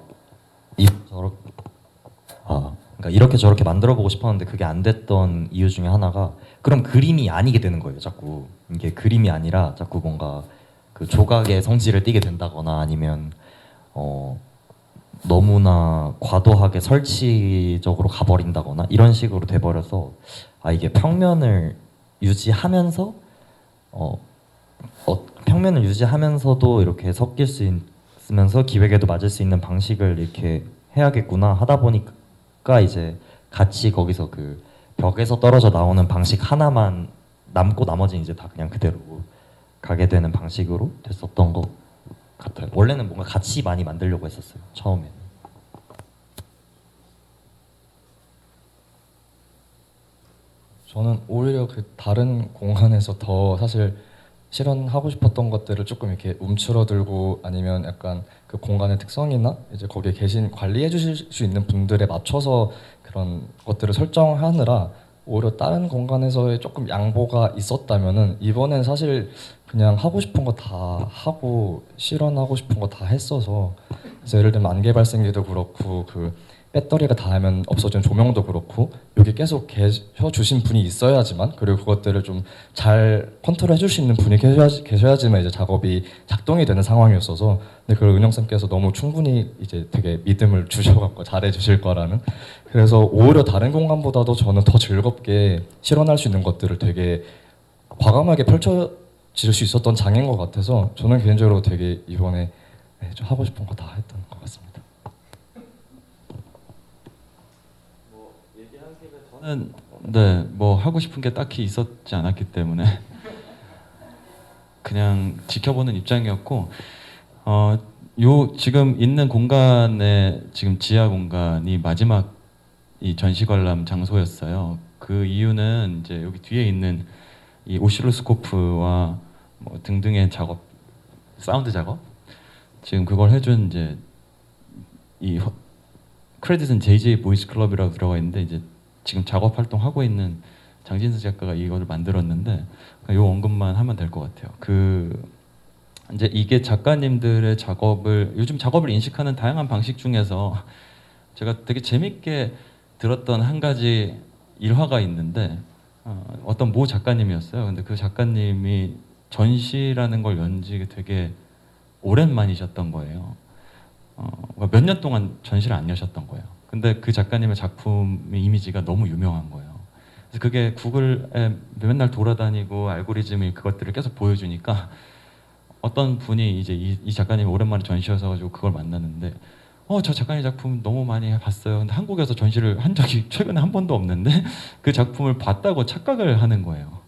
그러니까 이렇게 저렇게 만들어 보고 싶었는데 그게 안 됐던 이유 중에 하나가, 그럼 그림이 아니게 되는 거예요. 자꾸 이게 그림이 아니라 자꾸 뭔가 그 조각의 성질을 띠게 된다거나, 아니면 너무나 과도하게 설치적으로 가버린다거나 이런 식으로 돼버려서, 이게 평면을 유지하면서 평면을 유지하면서도 이렇게 섞일 수 있으면서 기획에도 맞을 수 있는 방식을 이렇게 해야겠구나 하다 보니까, 이제 같이 거기서 그 벽에서 떨어져 나오는 방식 하나만 남고 나머지는 이제 다 그냥 그대로 가게 되는 방식으로 됐었던 것 같아요. 원래는 뭔가 같이 많이 만들려고 했었어요, 처음에. 저는 오히려 그 다른 공간에서 더 사실 실현하고 싶었던 것들을 조금 이렇게 움츠러들고, 아니면 약간 그 공간의 특성이나 이제 거기에 계신 관리해 주실 수 있는 분들에 맞춰서 그런 것들을 설정하느라 오히려 다른 공간에서의 조금 양보가 있었다면은 이번엔 사실 그냥 하고 싶은 거 다 하고 실현하고 싶은 거 다 했어서, 그래서 예를 들면 안개 발생기도 그렇고 그 배터리가 닿으면 없어지는 조명도 그렇고 여기 계속 계셔 주신 분이 있어야지만, 그리고 그것들을 좀 잘 컨트롤 해줄 수 있는 분이 계셔야지만 이제 작업이 작동이 되는 상황이었어서, 근데 그걸 은영 쌤께서 너무 충분히 이제 되게 믿음을 주셔갖고 잘해 주실 거라는, 그래서 오히려 다른 공간보다도 저는 더 즐겁게 실현할 수 있는 것들을 되게 과감하게 펼쳐질 수 있었던 장인 것 같아서 저는 개인적으로 되게 이번에 좀 하고 싶은 거 다 했던 것 같습니다. 저는 네, 뭐 하고 싶은 게 딱히 있었지 않았기 때문에 그냥 지켜보는 입장이었고, 요 지금 있는 공간에 지금 지하 공간이 마지막 이 전시 관람 장소였어요. 그 이유는 이제 여기 뒤에 있는 이 오실로스코프와 뭐 등등의 작업, 사운드 작업, 지금 그걸 해준 이제 이 크레딧은 JJ 보이스 클럽이라고 들어가 있는데, 이제 지금 작업 활동하고 있는 장진수 작가가 이거를 만들었는데 이 언급만 하면 될 것 같아요. 그 이제 이게 작가님들의 작업을, 요즘 작업을 인식하는 다양한 방식 중에서 제가 되게 재밌게 들었던 한 가지 일화가 있는데, 어떤 모 작가님이었어요. 근데 그 작가님이 전시라는 걸 연 지 되게 오랜만이셨던 거예요. 몇 년 동안 전시를 안 여셨던 거예요. 근데 그 작가님의 작품의 이미지가 너무 유명한 거예요. 그래서 그게 구글에 맨날 돌아다니고 알고리즘이 그것들을 계속 보여주니까 어떤 분이 이제 이 작가님이 오랜만에 전시여서 가지고 그걸 만났는데, 저 작가님 작품 너무 많이 봤어요. 근데 한국에서 전시를 한 적이 최근에 한 번도 없는데 그 작품을 봤다고 착각을 하는 거예요.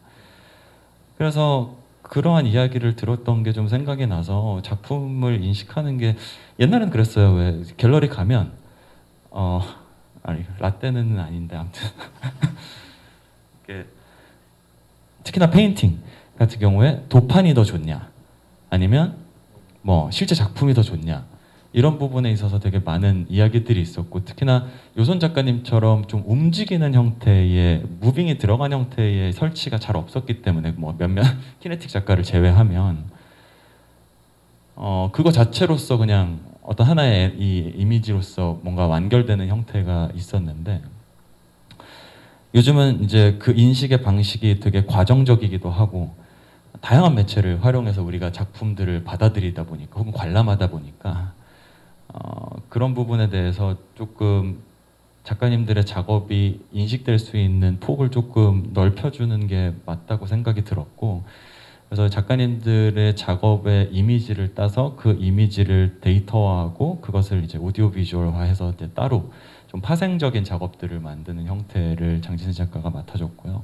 그래서 그러한 이야기를 들었던 게 좀 생각이 나서 작품을 인식하는 게, 옛날엔 그랬어요. 왜 갤러리 가면 아니 라떼는 아닌데 아무튼 특히나 페인팅 같은 경우에 도판이 더 좋냐 아니면 뭐 실제 작품이 더 좋냐, 이런 부분에 있어서 되게 많은 이야기들이 있었고, 특히나 요손 작가님처럼 좀 움직이는 형태의, 무빙이 들어간 형태의 설치가 잘 없었기 때문에, 뭐 몇몇 키네틱 작가를 제외하면 그거 자체로서 그냥 어떤 하나의 이 이미지로서 뭔가 완결되는 형태가 있었는데, 요즘은 이제 그 인식의 방식이 되게 과정적이기도 하고 다양한 매체를 활용해서 우리가 작품들을 받아들이다 보니까, 혹은 관람하다 보니까 그런 부분에 대해서 조금 작가님들의 작업이 인식될 수 있는 폭을 조금 넓혀주는 게 맞다고 생각이 들었고, 그래서 작가님들의 작업의 이미지를 따서 그 이미지를 데이터화하고 그것을 이제 오디오 비주얼화해서 이제 따로 좀 파생적인 작업들을 만드는 형태를 장진수 작가가 맡아줬고요.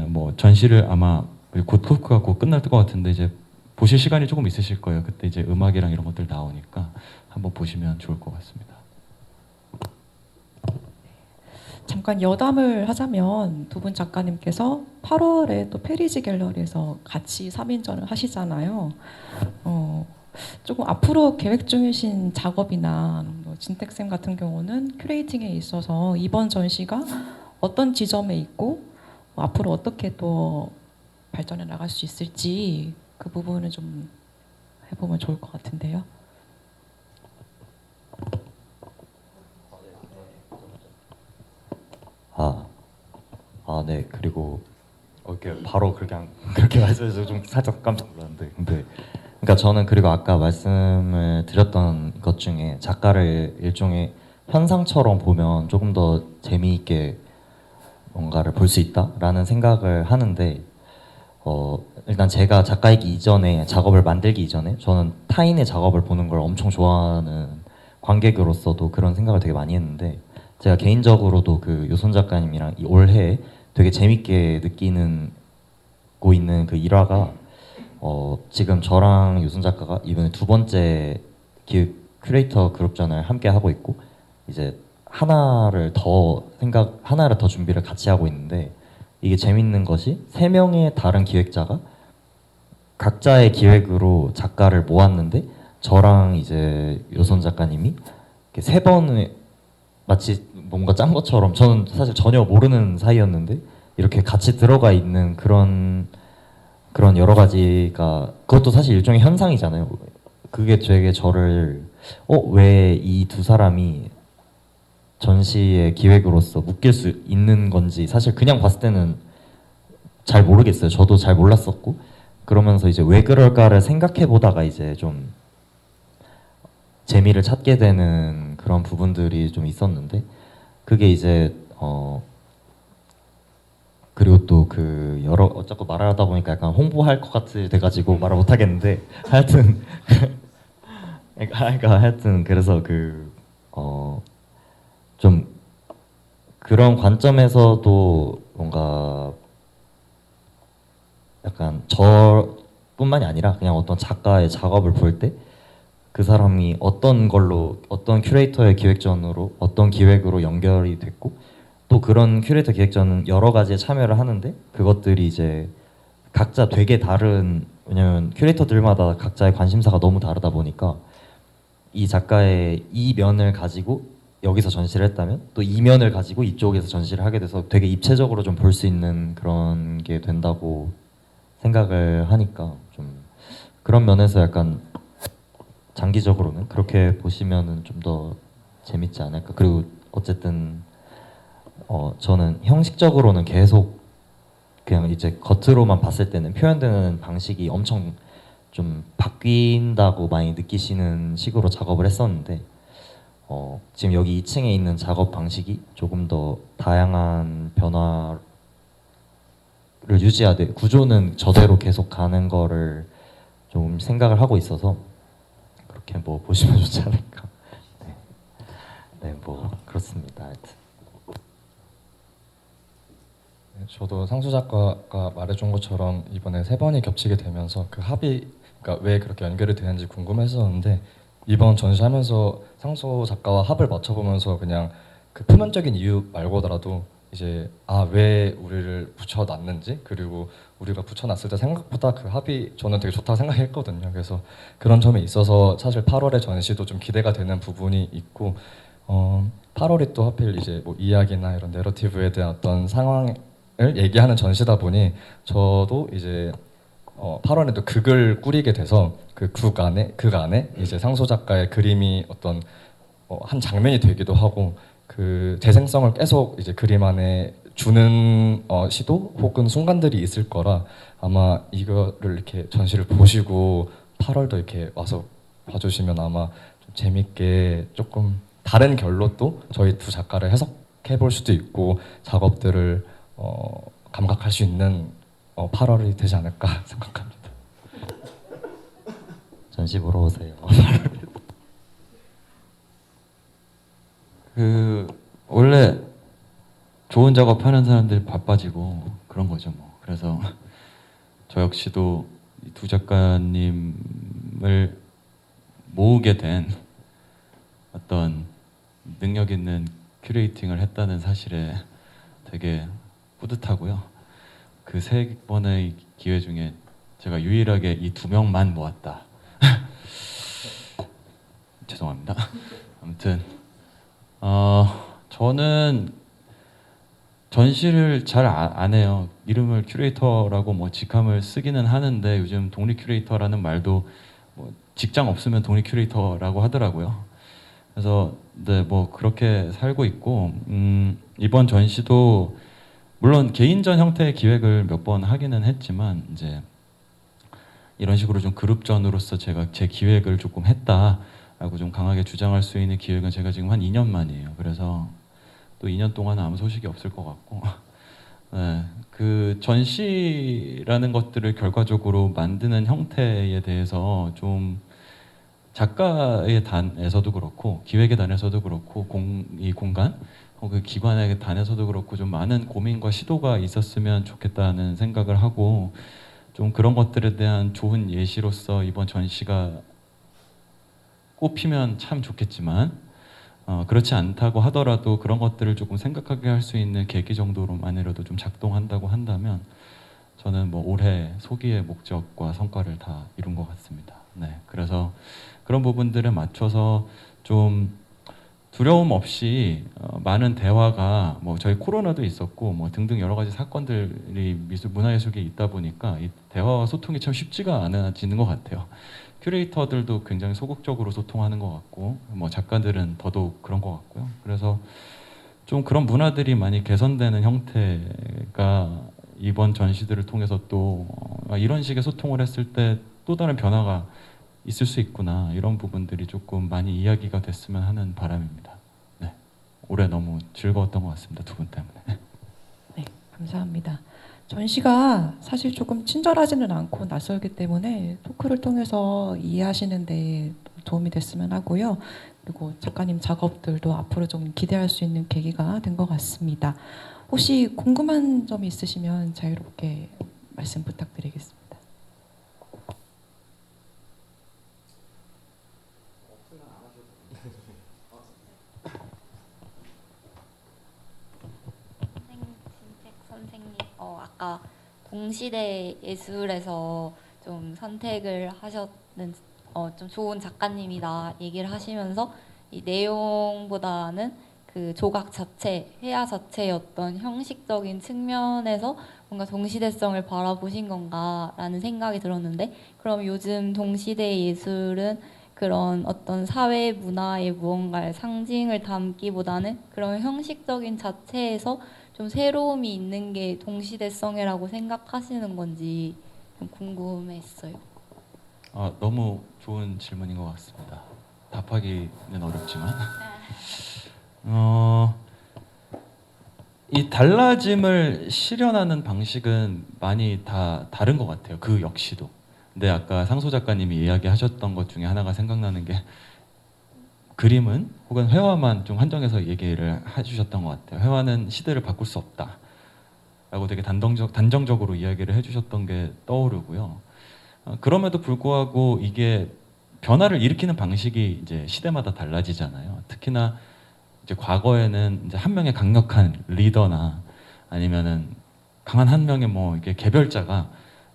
뭐 전시를 아마 곧 토크가 곧 끝날 것 같은데 이제 보실 시간이 조금 있으실 거예요. 그때 이제 음악이랑 이런 것들 나오니까 한번 보시면 좋을 것 같습니다. 잠깐 여담을 하자면, 두 분 작가님께서 8월에 또 페리지 갤러리에서 같이 3인전을 하시잖아요. 조금 앞으로 계획 중이신 작업이나 뭐 진택쌤 같은 경우는 큐레이팅에 있어서 이번 전시가 어떤 지점에 있고 앞으로 어떻게 또 발전해 나갈 수 있을지 그 부분을 좀 해보면 좋을 것 같은데요. 네. 그리고 이렇게 바로 그냥 그렇게 말씀해서 좀 살짝 깜짝 놀랐는데, 근데 그러니까 저는, 그리고 아까 말씀을 드렸던 것 중에 작가를 일종의 현상처럼 보면 조금 더 재미있게 뭔가를 볼 수 있다라는 생각을 하는데, 일단 제가 작가이기 이전에, 작업을 만들기 이전에 저는 타인의 작업을 보는 걸 엄청 좋아하는 관객으로서도 그런 생각을 되게 많이 했는데, 제가 개인적으로도 그 요손 작가님이랑 이 올해 되게 재밌게 느끼는 고 있는 그 일화가, 지금 저랑 요손 작가가 이번에 두 번째 큐레이터 그룹전을 함께 하고 있고, 이제 하나를 더 준비를 같이 하고 있는데, 이게 재밌는 것이 3명의 다른 기획자가 각자의 기획으로 작가를 모았는데, 저랑 이제 요손 작가님이 3번의 마치 뭔가 짠 것처럼 저는 사실 전혀 모르는 사이였는데 이렇게 같이 들어가 있는 그런 여러 가지가 그것도 사실 일종의 현상이잖아요. 그게 되게 저를 왜 이 두 사람이 전시의 기획으로서 묶일 수 있는 건지 사실 그냥 봤을 때는 잘 모르겠어요. 저도 잘 몰랐었고 그러면서 이제 왜 그럴까를 생각해 보다가 이제 좀 재미를 찾게 되는 그런 부분들이 좀 있었는데 그게 이제 그리고 또 그 여러 자꾸 말하다 보니까 약간 홍보할 것 같이 돼가지고 말을 못 하겠는데 하여튼 그러니까 하여튼 그래서 좀 그런 관점에서도 뭔가 약간 저뿐만이 아니라 그냥 어떤 작가의 작업을 볼 때 그 사람이 어떤 걸로 어떤 큐레이터의 기획전으로 어떤 기획으로 연결이 됐고 또 그런 큐레이터 기획전은 여러 가지에 참여를 하는데 그것들이 이제 각자 되게 다른 왜냐면 큐레이터들마다 각자의 관심사가 너무 다르다 보니까 이 작가의 이 면을 가지고 여기서 전시를 했다면 또 이 면을 가지고 이쪽에서 전시를 하게 돼서 되게 입체적으로 좀 볼 수 있는 그런 게 된다고 생각을 하니까 좀 그런 면에서 약간 장기적으로는 그렇게 보시면은 좀 더 재밌지 않을까. 그리고 어쨌든 저는 형식적으로는 계속 그냥 이제 겉으로만 봤을 때는 표현되는 방식이 엄청 좀 바뀐다고 많이 느끼시는 식으로 작업을 했었는데 지금 여기 2층에 있는 작업 방식이 조금 더 다양한 변화를 유지하되 구조는 저대로 계속 가는 거를 좀 생각을 하고 있어서 그렇게 뭐 보시면 좋지 않을까. 네, 뭐 그렇습니다. 하여튼. 네, 저도 상수 작가가 말해준 것처럼 이번에 3번이 겹치게 되면서 그 합이 그러니까 왜 그렇게 연결이 되는지 궁금했었는데 이번 전시하면서 상수 작가와 합을 맞춰보면서 그냥 그 표면적인 이유 말고더라도 이제 왜 우리를 붙여놨는지 그리고 우리가 붙여놨을 때 생각보다 그 합이 저는 되게 좋다고 생각했거든요. 그래서 그런 점에 있어서 사실 8월의 전시도 좀 기대가 되는 부분이 있고 8월이 또 하필 이제 뭐 이야기나 이런 내러티브에 대한 어떤 상황을 얘기하는 전시다 보니 저도 이제 8월에도 극을 꾸리게 돼서 극 안에 이제 상소 작가의 그림이 어떤 한 장면이 되기도 하고 그 재생성을 계속 이제 그림 안에 주는 시도 혹은 순간들이 있을 거라 아마 이거를 이렇게 전시를 보시고 8월도 이렇게 와서 봐주시면 아마 좀 재밌게 조금 다른 결로 또 저희 두 작가를 해석해 볼 수도 있고 작업들을 감각할 수 있는 8월이 되지 않을까 생각합니다. 전시 보러 오세요. 원래 좋은 작업하는 사람들이 바빠지고 그런 거죠 뭐. 그래서 저 역시도 이 두 작가님을 모으게 된 어떤 능력 있는 큐레이팅을 했다는 사실에 되게 뿌듯하고요. 그 3번의 기회 중에 제가 유일하게 이 2명만 모았다. 죄송합니다. 아무튼 저는 전시를 잘 안 해요. 이름을 큐레이터라고 뭐 직함을 쓰기는 하는데 요즘 독립 큐레이터라는 말도 뭐 직장 없으면 독립 큐레이터라고 하더라고요. 그래서 네, 뭐 그렇게 살고 있고 이번 전시도 물론 개인전 형태의 기획을 몇 번 하기는 했지만 이제 이런 식으로 좀 그룹전으로서 제가 제 기획을 조금 했다라고 좀 강하게 주장할 수 있는 기획은 제가 지금 한 2년 만이에요. 그래서 또 2년 동안은 아무 소식이 없을 것 같고 네, 그 전시라는 것들을 결과적으로 만드는 형태에 대해서 좀 작가의 단에서도 그렇고 기획의 단에서도 그렇고 이 공간 그 기관의 단에서도 그렇고 좀 많은 고민과 시도가 있었으면 좋겠다는 생각을 하고 좀 그런 것들에 대한 좋은 예시로서 이번 전시가 꼽히면 참 좋겠지만 그렇지 않다고 하더라도 그런 것들을 조금 생각하게 할 수 있는 계기 정도로만이라도 좀 작동한다고 한다면 저는 뭐 올해 소기의 목적과 성과를 다 이룬 것 같습니다. 네, 그래서 그런 부분들에 맞춰서 좀 두려움 없이 많은 대화가 뭐 저희 코로나도 있었고 뭐 등등 여러 가지 사건들이 문화예술계에 있다 보니까 이 대화와 소통이 참 쉽지가 않아지는 것 같아요. 큐레이터들도 굉장히 소극적으로 소통하는 것 같고 뭐 작가들은 더더욱 그런 것 같고요. 그래서 좀 그런 문화들이 많이 개선되는 형태가 이번 전시들을 통해서 또 이런 식의 소통을 했을 때 또 다른 변화가 있을 수 있구나, 이런 부분들이 조금 많이 이야기가 됐으면 하는 바람입니다. 네. 올해 너무 즐거웠던 것 같습니다. 두 분 때문에. 네, 감사합니다. 전시가 사실 조금 친절하지는 않고 낯설기 때문에 토크를 통해서 이해하시는 데 도움이 됐으면 하고요. 그리고 작가님 작업들도 앞으로 좀 기대할 수 있는 계기가 된 것 같습니다. 혹시 궁금한 점이 있으시면 자유롭게 말씀 부탁드리겠습니다. 진택 선생님, 아까 동시대 예술에서 좀 선택을 하셨는 좀 좋은 작가님이다 얘기를 하시면서 이 내용보다는 그 조각 자체, 회화 자체의 어떤 형식적인 측면에서 뭔가 동시대성을 바라보신 건가라는 생각이 들었는데, 그럼 요즘 동시대 예술은 그런 어떤 사회 문화의 무언가를 상징을 담기보다는 그런 형식적인 자체에서 좀 새로움이 있는 게 동시대성이라고 생각하시는 건지 좀 궁금했어요. 너무 좋은 질문인 것 같습니다. 답하기는 어렵지만 이 달라짐을 실현하는 방식은 많이 다 다른 것 같아요. 그 역시도. 근데 아까 상소 작가님이 이야기하셨던 것 중에 하나가 생각나는 게, 그림은 혹은 회화만 좀 한정해서 얘기를 해주셨던 것 같아요. 회화는 시대를 바꿀 수 없다 라고 되게 단정적으로 이야기를 해주셨던 게 떠오르고요. 그럼에도 불구하고 이게 변화를 일으키는 방식이 이제 시대마다 달라지잖아요. 특히나 이제 과거에는 이제 한 명의 강력한 리더나 아니면은 강한 한 명의 뭐 이게 개별자가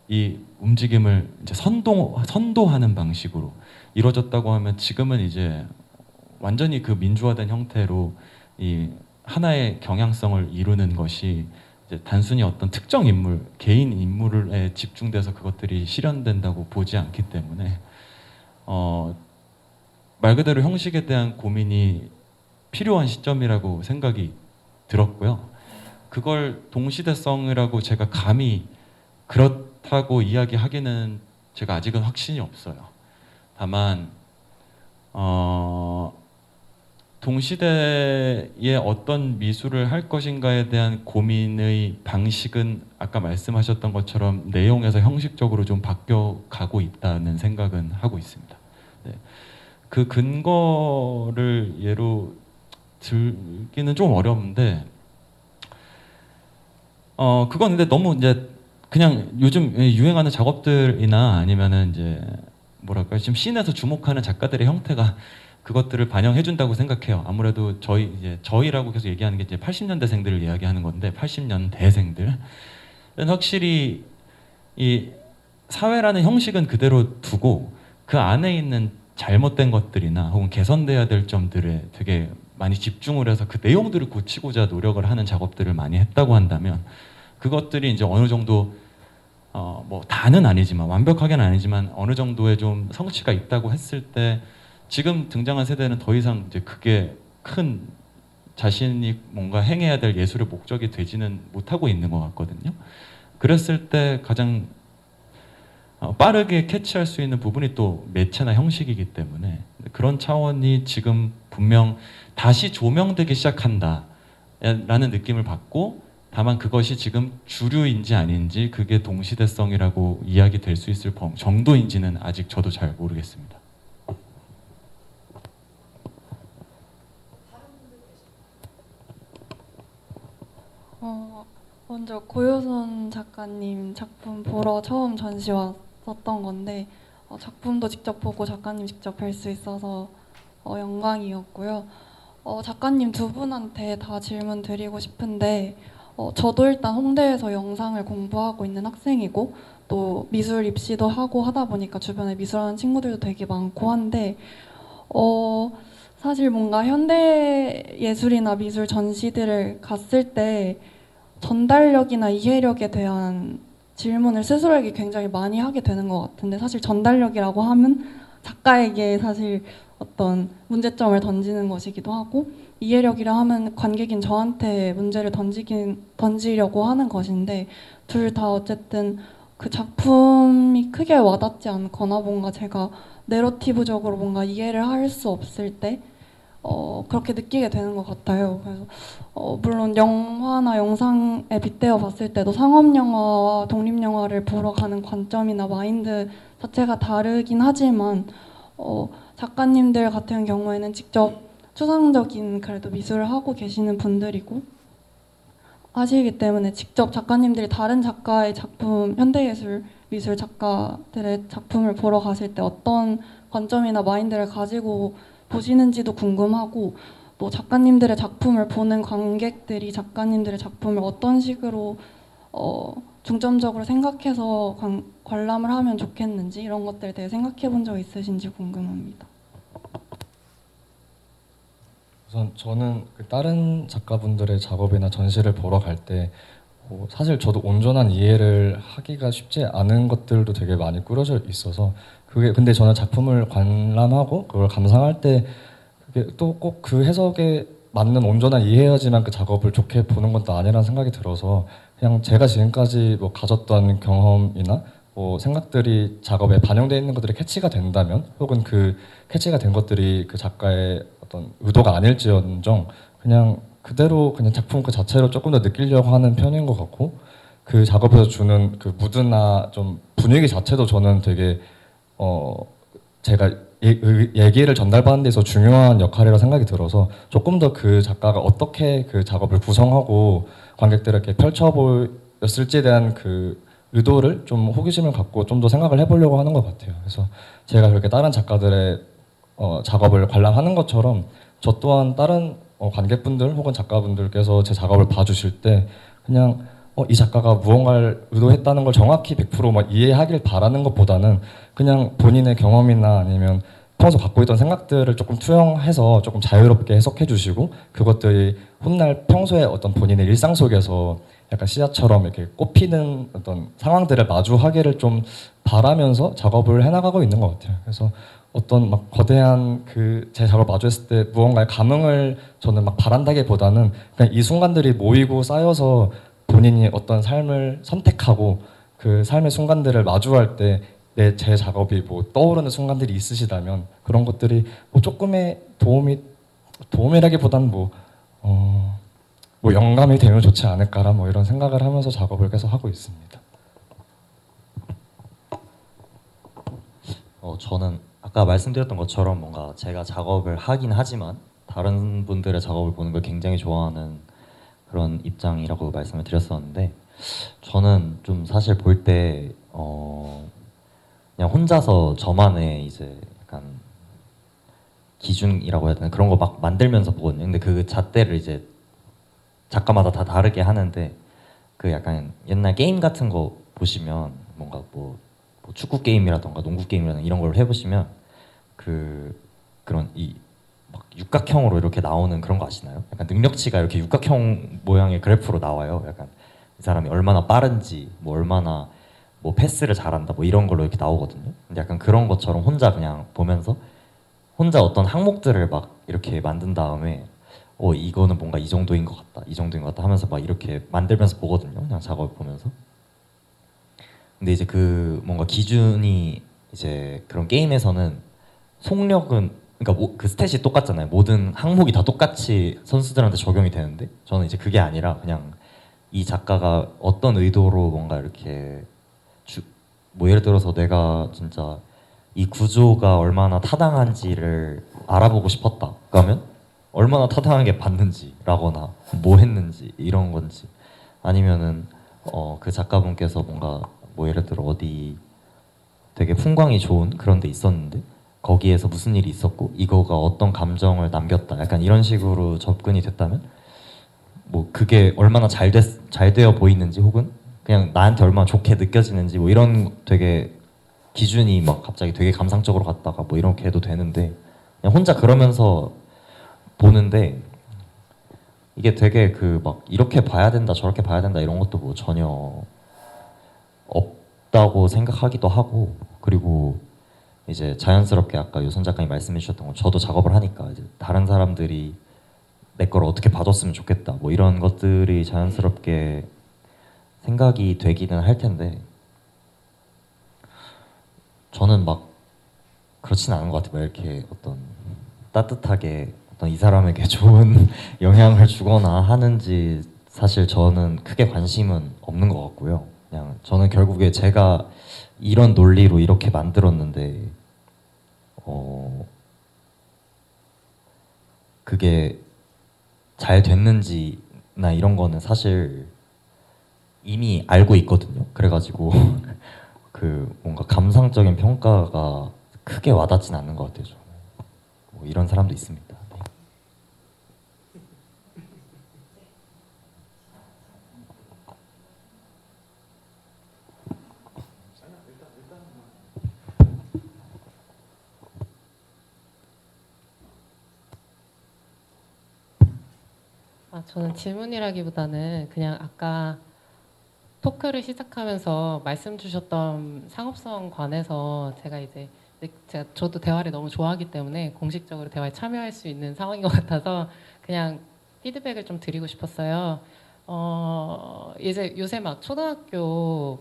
이 움직임을 이제 선도하는 방식으로 이루어졌다고 하면, 지금은 이제 완전히 그 민주화된 형태로 이 하나의 경향성을 이루는 것이 이제 단순히 어떤 특정 인물, 개인 인물에 집중돼서 그것들이 실현된다고 보지 않기 때문에 말 그대로 형식에 대한 고민이 필요한 시점이라고 생각이 들었고요. 그걸 동시대성이라고 제가 감히 그렇다고 이야기하기는 제가 아직은 확신이 없어요. 다만 동시대에 어떤 미술을 할 것인가에 대한 고민의 방식은 아까 말씀하셨던 것처럼 내용에서 형식적으로 좀 바뀌어가고 있다는 생각은 하고 있습니다. 네. 그 근거를 예로 들기는 좀 어려운데, 그건 근데 너무 이제 그냥 요즘 유행하는 작업들이나 아니면은 이제 뭐랄까 지금 씬에서 주목하는 작가들의 형태가 그것들을 반영해 준다고 생각해요. 아무래도 저희라고 계속 얘기하는 게 이제 80년대생들을 이야기하는 건데, 80년대생들은 확실히 이 사회라는 형식은 그대로 두고 그 안에 있는 잘못된 것들이나 혹은 개선돼야 될 점들에 되게 많이 집중을 해서 그 내용들을 고치고자 노력을 하는 작업들을 많이 했다고 한다면, 그것들이 이제 어느 정도 뭐 다는 아니지만, 완벽하게는 아니지만 어느 정도의 좀 성취가 있다고 했을 때, 지금 등장한 세대는 더 이상 이제 그게 큰 자신이 뭔가 행해야 될 예술의 목적이 되지는 못하고 있는 것 같거든요. 그랬을 때 가장 빠르게 캐치할 수 있는 부분이 또 매체나 형식이기 때문에, 그런 차원이 지금 분명 다시 조명되기 시작한다 라는 느낌을 받고, 다만 그것이 지금 주류인지 아닌지, 그게 동시대성이라고 이야기될 수 있을 정도인지는 아직 저도 잘 모르겠습니다. 먼저 고효선 작가님 작품 보러 처음 전시 왔었던 건데, 작품도 직접 보고 작가님 직접 뵐 수 있어서 영광이었고요. 작가님 두 분한테 다 질문 드리고 싶은데, 저도 일단 홍대에서 영상을 공부하고 있는 학생이고 또 미술 입시도 하고 하다 보니까 주변에 미술하는 친구들도 되게 많고 한데, 사실 뭔가 현대 예술이나 미술 전시들을 갔을 때 전달력이나 이해력에 대한 질문을 스스로에게 굉장히 많이 하게 되는 것 같은데, 사실 전달력이라고 하면 작가에게 사실 어떤 문제점을 던지는 것이기도 하고, 이해력이라 하면 관객인 저한테 문제를 던지려고 하는 것인데, 둘 다 어쨌든 그 작품이 크게 와닿지 않거나 뭔가 제가 내러티브적으로 뭔가 이해를 할 수 없을 때 그렇게 느끼게 되는 것 같아요. 그래서 물론 영화나 영상에 빗대어 봤을 때도 상업 영화와 독립 영화를 보러 가는 관점이나 마인드 자체가 다르긴 하지만 작가님들 같은 경우에는 직접 추상적인 그래도 미술을 하고 계시는 분들이고 하시기 때문에 직접 작가님들이 다른 작가의 작품, 현대예술 미술 작가들의 작품을 보러 가실 때 어떤 관점이나 마인드를 가지고 보시는지도 궁금하고, 또 작가님들의 작품을 보는 관객들이 작가님들의 작품을 어떤 식으로 중점적으로 생각해서 관람을 하면 좋겠는지, 이런 것들에 대해 생각해 본 적 있으신지 궁금합니다. 우선 저는 그 다른 작가분들의 작업이나 전시를 보러 갈 때 사실 저도 온전한 이해를 하기가 쉽지 않은 것들도 되게 많이 꾸려져 있어서, 그게 근데 저는 작품을 관람하고 그걸 감상할 때 그게 또 꼭 그 해석에 맞는 온전한 이해야지만 그 작업을 좋게 보는 건 또 아니라는 생각이 들어서, 그냥 제가 지금까지 뭐 가졌던 경험이나 뭐 생각들이 작업에 반영되어 있는 것들이 캐치가 된다면, 혹은 그 캐치가 된 것들이 그 작가의 어떤 의도가 아닐지언정 그냥 그대로 그냥 작품 그 자체로 조금 더 느끼려고 하는 편인 것 같고, 그 작업에서 주는 그 무드나 좀 분위기 자체도 저는 되게 제가 얘기를 전달받는 데서 중요한 역할이라 생각이 들어서, 조금 더 그 작가가 어떻게 그 작업을 구성하고 관객들에게 펼쳐보였을지에 대한 그 의도를 좀 호기심을 갖고 좀 더 생각을 해보려고 하는 것 같아요. 그래서 제가 그렇게 다른 작가들의 작업을 관람하는 것처럼 저 또한 다른 관객분들 혹은 작가분들께서 제 작업을 봐주실 때 그냥 이 작가가 무언가를 의도했다는 걸 정확히 100% 이해하길 바라는 것보다는 그냥 본인의 경험이나 아니면 평소 갖고 있던 생각들을 조금 투영해서 조금 자유롭게 해석해 주시고, 그것들이 훗날 평소에 어떤 본인의 일상 속에서 약간 씨앗처럼 이렇게 꽃피는 어떤 상황들을 마주하기를 좀 바라면서 작업을 해나가고 있는 것 같아요. 그래서 어떤 막 거대한 그 제 작업을 마주했을 때 무언가의 감흥을 저는 막 바란다기보다는 그냥 이 순간들이 모이고 쌓여서 본인이 어떤 삶을 선택하고 그 삶의 순간들을 마주할 때 제 작업이 뭐 떠오르는 순간들이 있으시다면 그런 것들이 뭐 조금의 도움이라기보다는 뭐 영감이 되면 좋지 않을까라 뭐 이런 생각을 하면서 작업을 계속 하고 있습니다. 저는 아까 말씀드렸던 것처럼 뭔가 제가 작업을 하긴 하지만 다른 분들의 작업을 보는 걸 굉장히 좋아하는 그런 입장이라고 말씀을 드렸었는데, 저는 좀 사실 볼 때 그냥 혼자서 저만의 이제 약간 기준이라고 해야 되나, 그런 거 막 만들면서 보거든요. 근데 그 잣대를 이제 작가마다 다 다르게 하는데, 그 약간 옛날 게임 같은 거 보시면 뭔가 뭐 축구 게임이라던가 농구 게임이라던가 이런 걸 해보시면 그런 이 막 육각형으로 이렇게 나오는 그런 거 아시나요? 약간 능력치가 이렇게 육각형 모양의 그래프로 나와요. 약간 이 사람이 얼마나 빠른지, 뭐 얼마나 뭐 패스를 잘한다, 뭐 이런 걸로 이렇게 나오거든요. 근데 약간 그런 것처럼 혼자 그냥 보면서 혼자 어떤 항목들을 막 이렇게 만든 다음에 이거는 뭔가 이 정도인 것 같다, 이 정도인 것 같다 하면서 막 이렇게 만들면서 보거든요. 그냥 작업을 보면서. 근데 이제 그 뭔가 기준이 이제 그런 게임에서는 속력은, 그러니까 그 스탯이 똑같잖아요. 모든 항목이 다 똑같이 선수들한테 적용이 되는데, 저는 이제 그게 아니라 그냥 이 작가가 어떤 의도로 뭔가 이렇게 뭐 예를 들어서 내가 진짜 이 구조가 얼마나 타당한지를 알아보고 싶었다, 그러면 얼마나 타당하게 봤는지라거나 뭐 했는지 이런 건지, 아니면은 그 작가분께서 뭔가 뭐 예를 들어 어디 되게 풍광이 좋은 그런 데 있었는데 거기에서 무슨 일이 있었고 이거가 어떤 감정을 남겼다, 약간 이런 식으로 접근이 됐다면 뭐 그게 얼마나 잘 되어 보이는지, 혹은 그냥 나한테 얼마나 좋게 느껴지는지, 뭐 이런 되게 기준이 막 갑자기 되게 감상적으로 갔다가 뭐 이렇게 해도 되는데, 그냥 혼자 그러면서 보는데 이게 되게 그 막 이렇게 봐야 된다 저렇게 봐야 된다 이런 것도 뭐 전혀 없다고 생각하기도 하고, 그리고 이제 자연스럽게 아까 요선 작가님 말씀해 주셨던 거, 저도 작업을 하니까 이제 다른 사람들이 내 걸 어떻게 봐줬으면 좋겠다 뭐 이런 것들이 자연스럽게 생각이 되기는 할 텐데, 저는 막 그렇진 않은 것 같아요. 막 이렇게 어떤 따뜻하게 어떤 이 사람에게 좋은 영향을 주거나 하는지 사실 저는 크게 관심은 없는 것 같고요. 그냥 저는 결국에 제가 이런 논리로 이렇게 만들었는데 그게 잘 됐는지나 이런 거는 사실 이미 알고 있거든요. 그래가지고 그 뭔가 감상적인 평가가 크게 와닿진 않는 것 같아요. 저는. 뭐 이런 사람도 있습니다. 네. 저는 질문이라기보다는 그냥 아까 토크를 시작하면서 말씀 주셨던 상업성 관해서 저도 대화를 너무 좋아하기 때문에 공식적으로 대화에 참여할 수 있는 상황인 것 같아서 그냥 피드백을 좀 드리고 싶었어요. 이제 요새 막 초등학교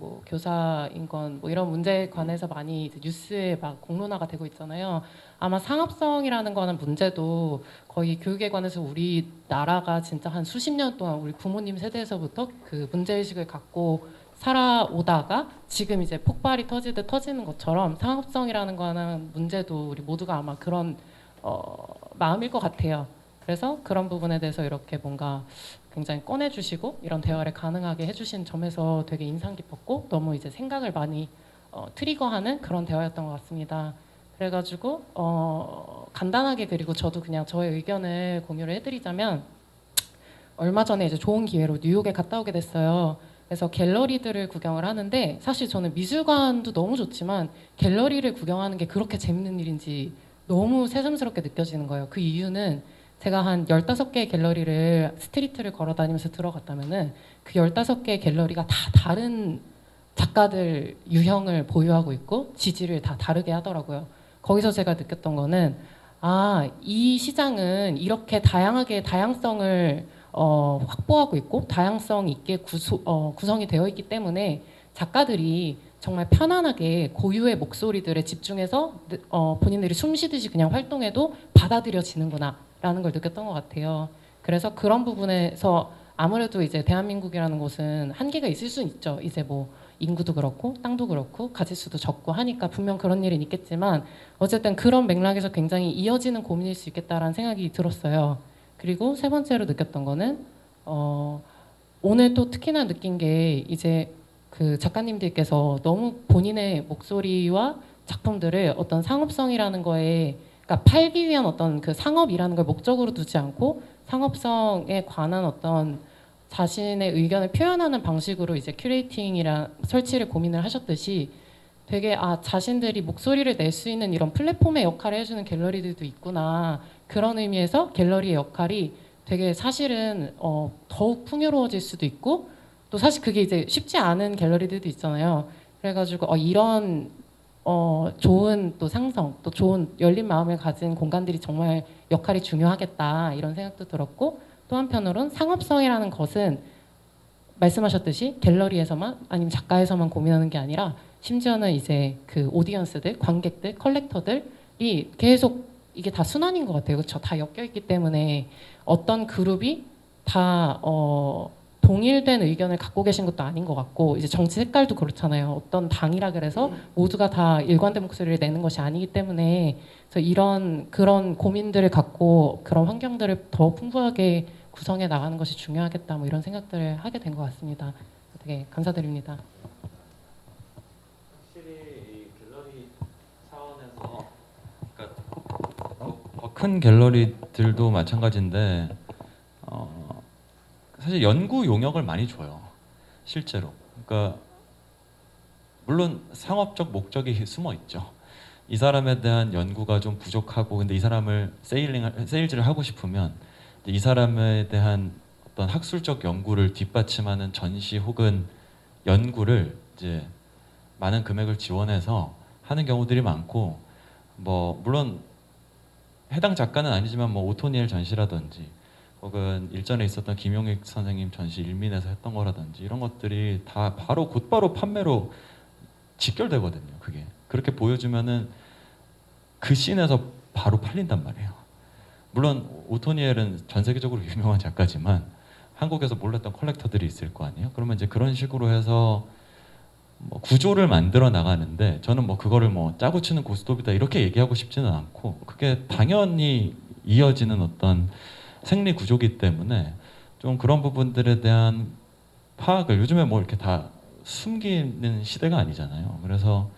뭐 교사 인권 뭐 이런 문제에 관해서 많이 이제 뉴스에 막 공론화가 되고 있잖아요. 아마 상업성이라는 거는 문제도 거의 교육에 관해서 우리나라가 진짜 한 수십 년 동안 우리 부모님 세대에서부터 그 문제의식을 갖고 살아오다가 지금 이제 폭발이 터지듯 터지는 것처럼 상업성이라는 거는 문제도 우리 모두가 아마 그런 마음일 것 같아요. 그래서 그런 부분에 대해서 이렇게 뭔가 굉장히 꺼내주시고 이런 대화를 가능하게 해주신 점에서 되게 인상 깊었고 너무 이제 생각을 많이 트리거하는 그런 대화였던 것 같습니다. 그래가지고 간단하게, 그리고 저도 그냥 저의 의견을 공유를 해드리자면 얼마 전에 이제 좋은 기회로 뉴욕에 갔다 오게 됐어요. 그래서 갤러리들을 구경을 하는데 사실 저는 미술관도 너무 좋지만 갤러리를 구경하는 게 그렇게 재밌는 일인지 너무 새삼스럽게 느껴지는 거예요. 그 이유는 제가 한 15개의 갤러리를 스트리트를 걸어 다니면서 들어갔다면은 그 15개의 갤러리가 다 다른 작가들 유형을 보유하고 있고 지지를 다 다르게 하더라고요. 거기서 제가 느꼈던 거는 이 시장은 이렇게 다양하게 다양성을 확보하고 있고 다양성 있게 구성이 되어 있기 때문에 작가들이 정말 편안하게 고유의 목소리들에 집중해서 본인들이 숨쉬듯이 그냥 활동해도 받아들여지는구나 라는 걸 느꼈던 것 같아요. 그래서 그런 부분에서 아무래도 이제 대한민국이라는 곳은 한계가 있을 수는 있죠. 이제 뭐 인구도 그렇고 땅도 그렇고 가짓수도 적고 하니까 분명 그런 일은 있겠지만 어쨌든 그런 맥락에서 굉장히 이어지는 고민일 수 있겠다라는 생각이 들었어요. 그리고 세 번째로 느꼈던 거는 오늘 또 특히나 느낀 게 이제 그 작가님들께서 너무 본인의 목소리와 작품들을 어떤 상업성이라는 거에, 그러니까 팔기 위한 어떤 그 상업이라는 걸 목적으로 두지 않고 상업성에 관한 어떤 자신의 의견을 표현하는 방식으로 이제 큐레이팅이랑 설치를 고민을 하셨듯이 되게 자신들이 목소리를 낼 수 있는 이런 플랫폼의 역할을 해주는 갤러리들도 있구나. 그런 의미에서 갤러리의 역할이 되게 사실은 더욱 풍요로워질 수도 있고 또 사실 그게 이제 쉽지 않은 갤러리들도 있잖아요. 그래가지고 이런 좋은 또 상성, 또 좋은 열린 마음을 가진 공간들이 정말 역할이 중요하겠다 이런 생각도 들었고, 또 한편으론 상업성이라는 것은 말씀하셨듯이 갤러리에서만 아니면 작가에서만 고민하는 게 아니라 심지어는 이제 그 오디언스들, 관객들, 컬렉터들이 계속 이게 다 순환인 것 같아요. 그렇죠? 다 엮여 있기 때문에 어떤 그룹이 다 동일된 의견을 갖고 계신 것도 아닌 것 같고, 이제 정치 색깔도 그렇잖아요. 어떤 당이라 그래서 모두가 다 일관된 목소리를 내는 것이 아니기 때문에 그래서 그런 고민들을 갖고 그런 환경들을 더 풍부하게 구성해 나가는 것이 중요하겠다, 뭐 이런 생각들을 하게 된 것 같습니다. 되게 감사드립니다. 확실히 이 갤러리 차원에서 그러니까 더 큰 갤러리들도 마찬가지인데 사실 연구 용역을 많이 줘요. 실제로. 그러니까 물론 상업적 목적이 숨어 있죠. 이 사람에 대한 연구가 좀 부족하고 근데 이 사람을 세일즈를 하고 싶으면 이 사람에 대한 어떤 학술적 연구를 뒷받침하는 전시 혹은 연구를 이제 많은 금액을 지원해서 하는 경우들이 많고 뭐 물론 해당 작가는 아니지만 뭐 오토니엘 전시라든지 혹은 일전에 있었던 김용익 선생님 전시 일민에서 했던 거라든지 이런 것들이 다 곧바로 판매로 직결되거든요. 그게 그렇게 보여주면은 그 씬에서 바로 팔린단 말이에요. 물론 오토니엘은 전 세계적으로 유명한 작가지만 한국에서 몰랐던 컬렉터들이 있을 거 아니에요. 그러면 이제 그런 식으로 해서 뭐 구조를 만들어 나가는데 저는 뭐 그거를 뭐 짜고 치는 고스톱이다 이렇게 얘기하고 싶지는 않고 그게 당연히 이어지는 어떤 생리 구조기 때문에 좀 그런 부분들에 대한 파악을 요즘에 뭐 이렇게 다 숨기는 시대가 아니잖아요. 그래서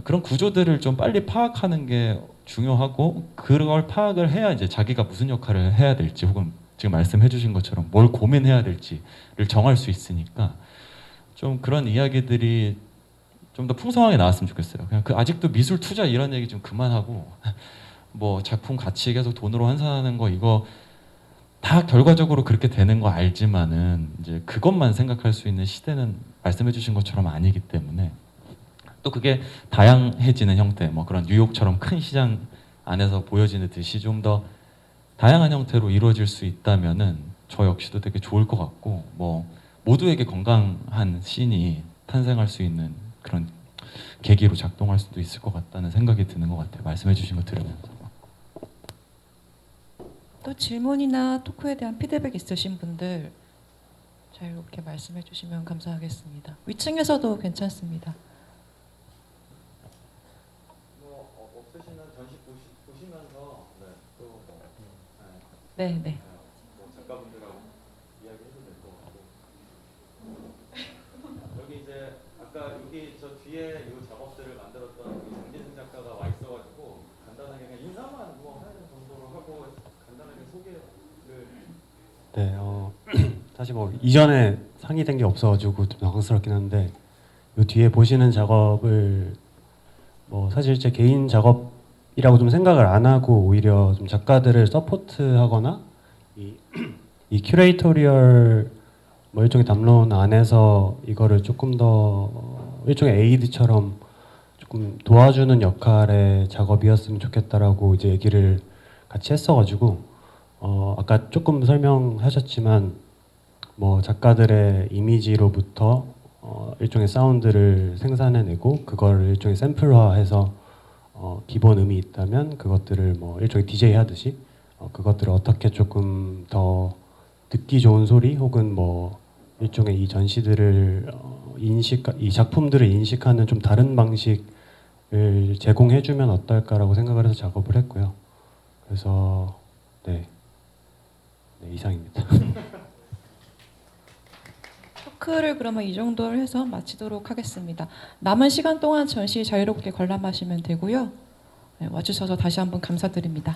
그런 구조들을 좀 빨리 파악하는 게 중요하고 그걸 파악을 해야 이제 자기가 무슨 역할을 해야 될지 혹은 지금 말씀해 주신 것처럼 뭘 고민해야 될지를 정할 수 있으니까 좀 그런 이야기들이 좀 더 풍성하게 나왔으면 좋겠어요. 그냥 아직도 미술 투자 이런 얘기 좀 그만하고 뭐 작품 가치 계속 돈으로 환산하는 거 이거 다 결과적으로 그렇게 되는 거 알지만은 이제 그것만 생각할 수 있는 시대는 말씀해 주신 것처럼 아니기 때문에 또 그게 다양해지는 형태 뭐 그런 뉴욕처럼 큰 시장 안에서 보여지는 듯이 좀 더 다양한 형태로 이루어질 수 있다면은 저 역시도 되게 좋을 것 같고 뭐 모두에게 건강한 씬이 탄생할 수 있는 그런 계기로 작동할 수도 있을 것 같다는 생각이 드는 것 같아요. 말씀해 주신 거 들으면서. 또 질문이나 토크에 대한 피드백 있으신 분들 자유롭게 말씀해 주시면 감사하겠습니다. 위층에서도 괜찮습니다. 없으시면 전시 보시면서 네, 네. 작가분들하고 이야기해도 될 것 같고 여기 이제 아까 여기 저 뒤에 이 작업들을 만들었던 장진승 작가가 와 있어가지고 간단하게 그냥 인사만 뭐 하는 정도로 하고 간단하게 소개를 네, 사실 뭐 이전에 상의된 게 없어가지고 좀 당황스럽긴 한데 이 뒤에 보시는 작업을 뭐 사실 제 개인 작업이라고 좀 생각을 안 하고 오히려 좀 작가들을 서포트하거나 이 큐레이토리얼 뭐 일종의 담론 안에서 이거를 조금 더 일종의 에이드처럼 조금 도와주는 역할의 작업이었으면 좋겠다라고 이제 얘기를 같이 했어가지고 아까 조금 설명하셨지만 뭐 작가들의 이미지로부터 일종의 사운드를 생산해내고 그걸 일종의 샘플화해서 기본 음이 있다면 그것들을 뭐 일종의 DJ 하듯이 그것들을 어떻게 조금 더 듣기 좋은 소리 혹은 뭐 일종의 이 전시들을 이 작품들을 인식하는 좀 다른 방식을 제공해주면 어떨까라고 생각을 해서 작업을 했고요. 그래서 네 이상입니다. 토크를 그러면 이 정도로 해서 마치도록 하겠습니다. 남은 시간 동안 전시 자유롭게 관람하시면 되고요. 네, 와주셔서 다시 한번 감사드립니다.